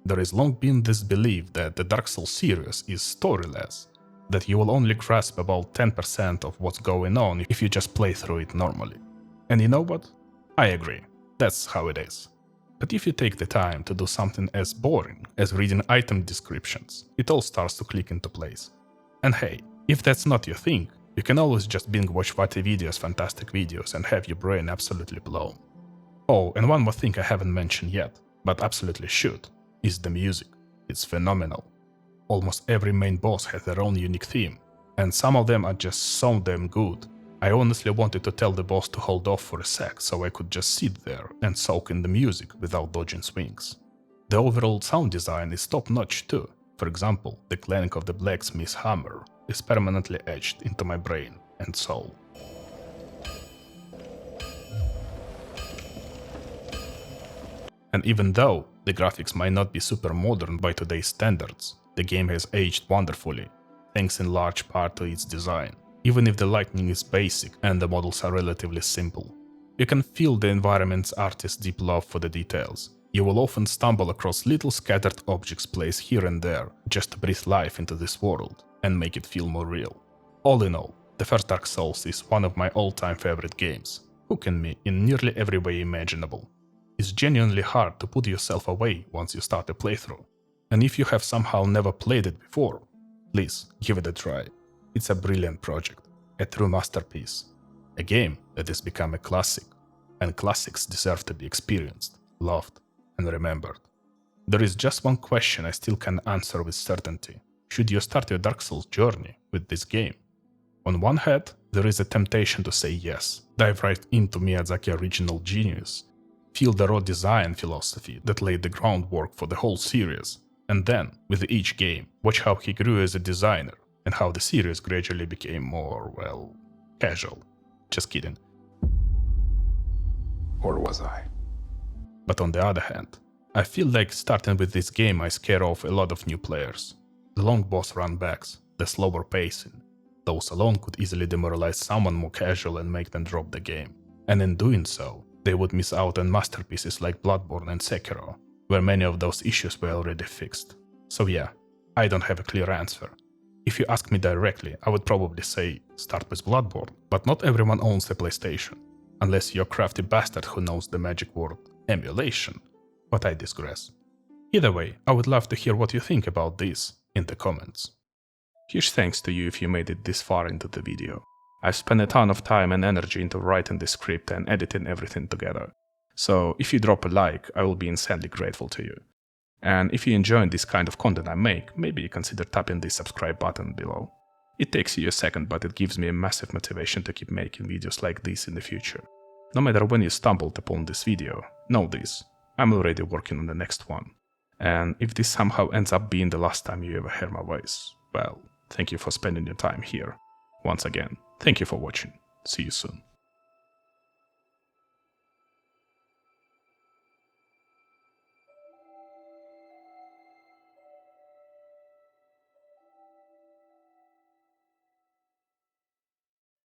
There has long been this belief that the Dark Souls series is storyless, that you will only grasp about 10% of what's going on if you just play through it normally. And you know what? I agree, that's how it is. But if you take the time to do something as boring as reading item descriptions, it all starts to click into place. And hey, if that's not your thing, you can always just binge watch Vati videos, fantastic videos, and have your brain absolutely blown. Oh, and one more thing I haven't mentioned yet, but absolutely should, is the music. It's phenomenal. Almost every main boss has their own unique theme, and some of them are just so damn good. I honestly wanted to tell the boss to hold off for a sec so I could just sit there and soak in the music without dodging swings. The overall sound design is top-notch too. For example, the clank of the blacksmith's hammer is permanently etched into my brain and soul. And even though the graphics might not be super modern by today's standards, the game has aged wonderfully, thanks in large part to its design. Even if the lighting is basic and the models are relatively simple, you can feel the environment's artist's deep love for the details. You will often stumble across little scattered objects placed here and there just to breathe life into this world and make it feel more real. All in all, the first Dark Souls is one of my all-time favorite games, hooking me in nearly every way imaginable. It's genuinely hard to put yourself away once you start a playthrough, and if you have somehow never played it before, please give it a try. It's a brilliant project, a true masterpiece, a game that has become a classic, and classics deserve to be experienced, loved, and remembered. There is just one question I still can't answer with certainty. Should you start your Dark Souls journey with this game? On one hand, there is a temptation to say yes, dive right into Miyazaki's original genius, feel the raw design philosophy that laid the groundwork for the whole series, and then, with each game, watch how he grew as a designer, and how the series gradually became more, well, casual. Just kidding. Or was I? But on the other hand, I feel like starting with this game might scare off a lot of new players. The long boss runbacks, the slower pacing, those alone could easily demoralize someone more casual and make them drop the game. And in doing so, they would miss out on masterpieces like Bloodborne and Sekiro, where many of those issues were already fixed. So yeah, I don't have a clear answer. If you ask me directly, I would probably say start with Bloodborne, but not everyone owns a PlayStation, unless you're a crafty bastard who knows the magic word emulation, but I digress. Either way, I would love to hear what you think about this in the comments. Huge thanks to you if you made it this far into the video. I've spent a ton of time and energy into writing the script and editing everything together, so if you drop a like, I will be insanely grateful to you. And if you enjoy this kind of content I make, maybe you consider tapping the subscribe button below. It takes you a second, but it gives me a massive motivation to keep making videos like this in the future. No matter when you stumbled upon this video, know this, I'm already working on the next one. And if this somehow ends up being the last time you ever hear my voice, well, thank you for spending your time here. Once again, thank you for watching. See you soon.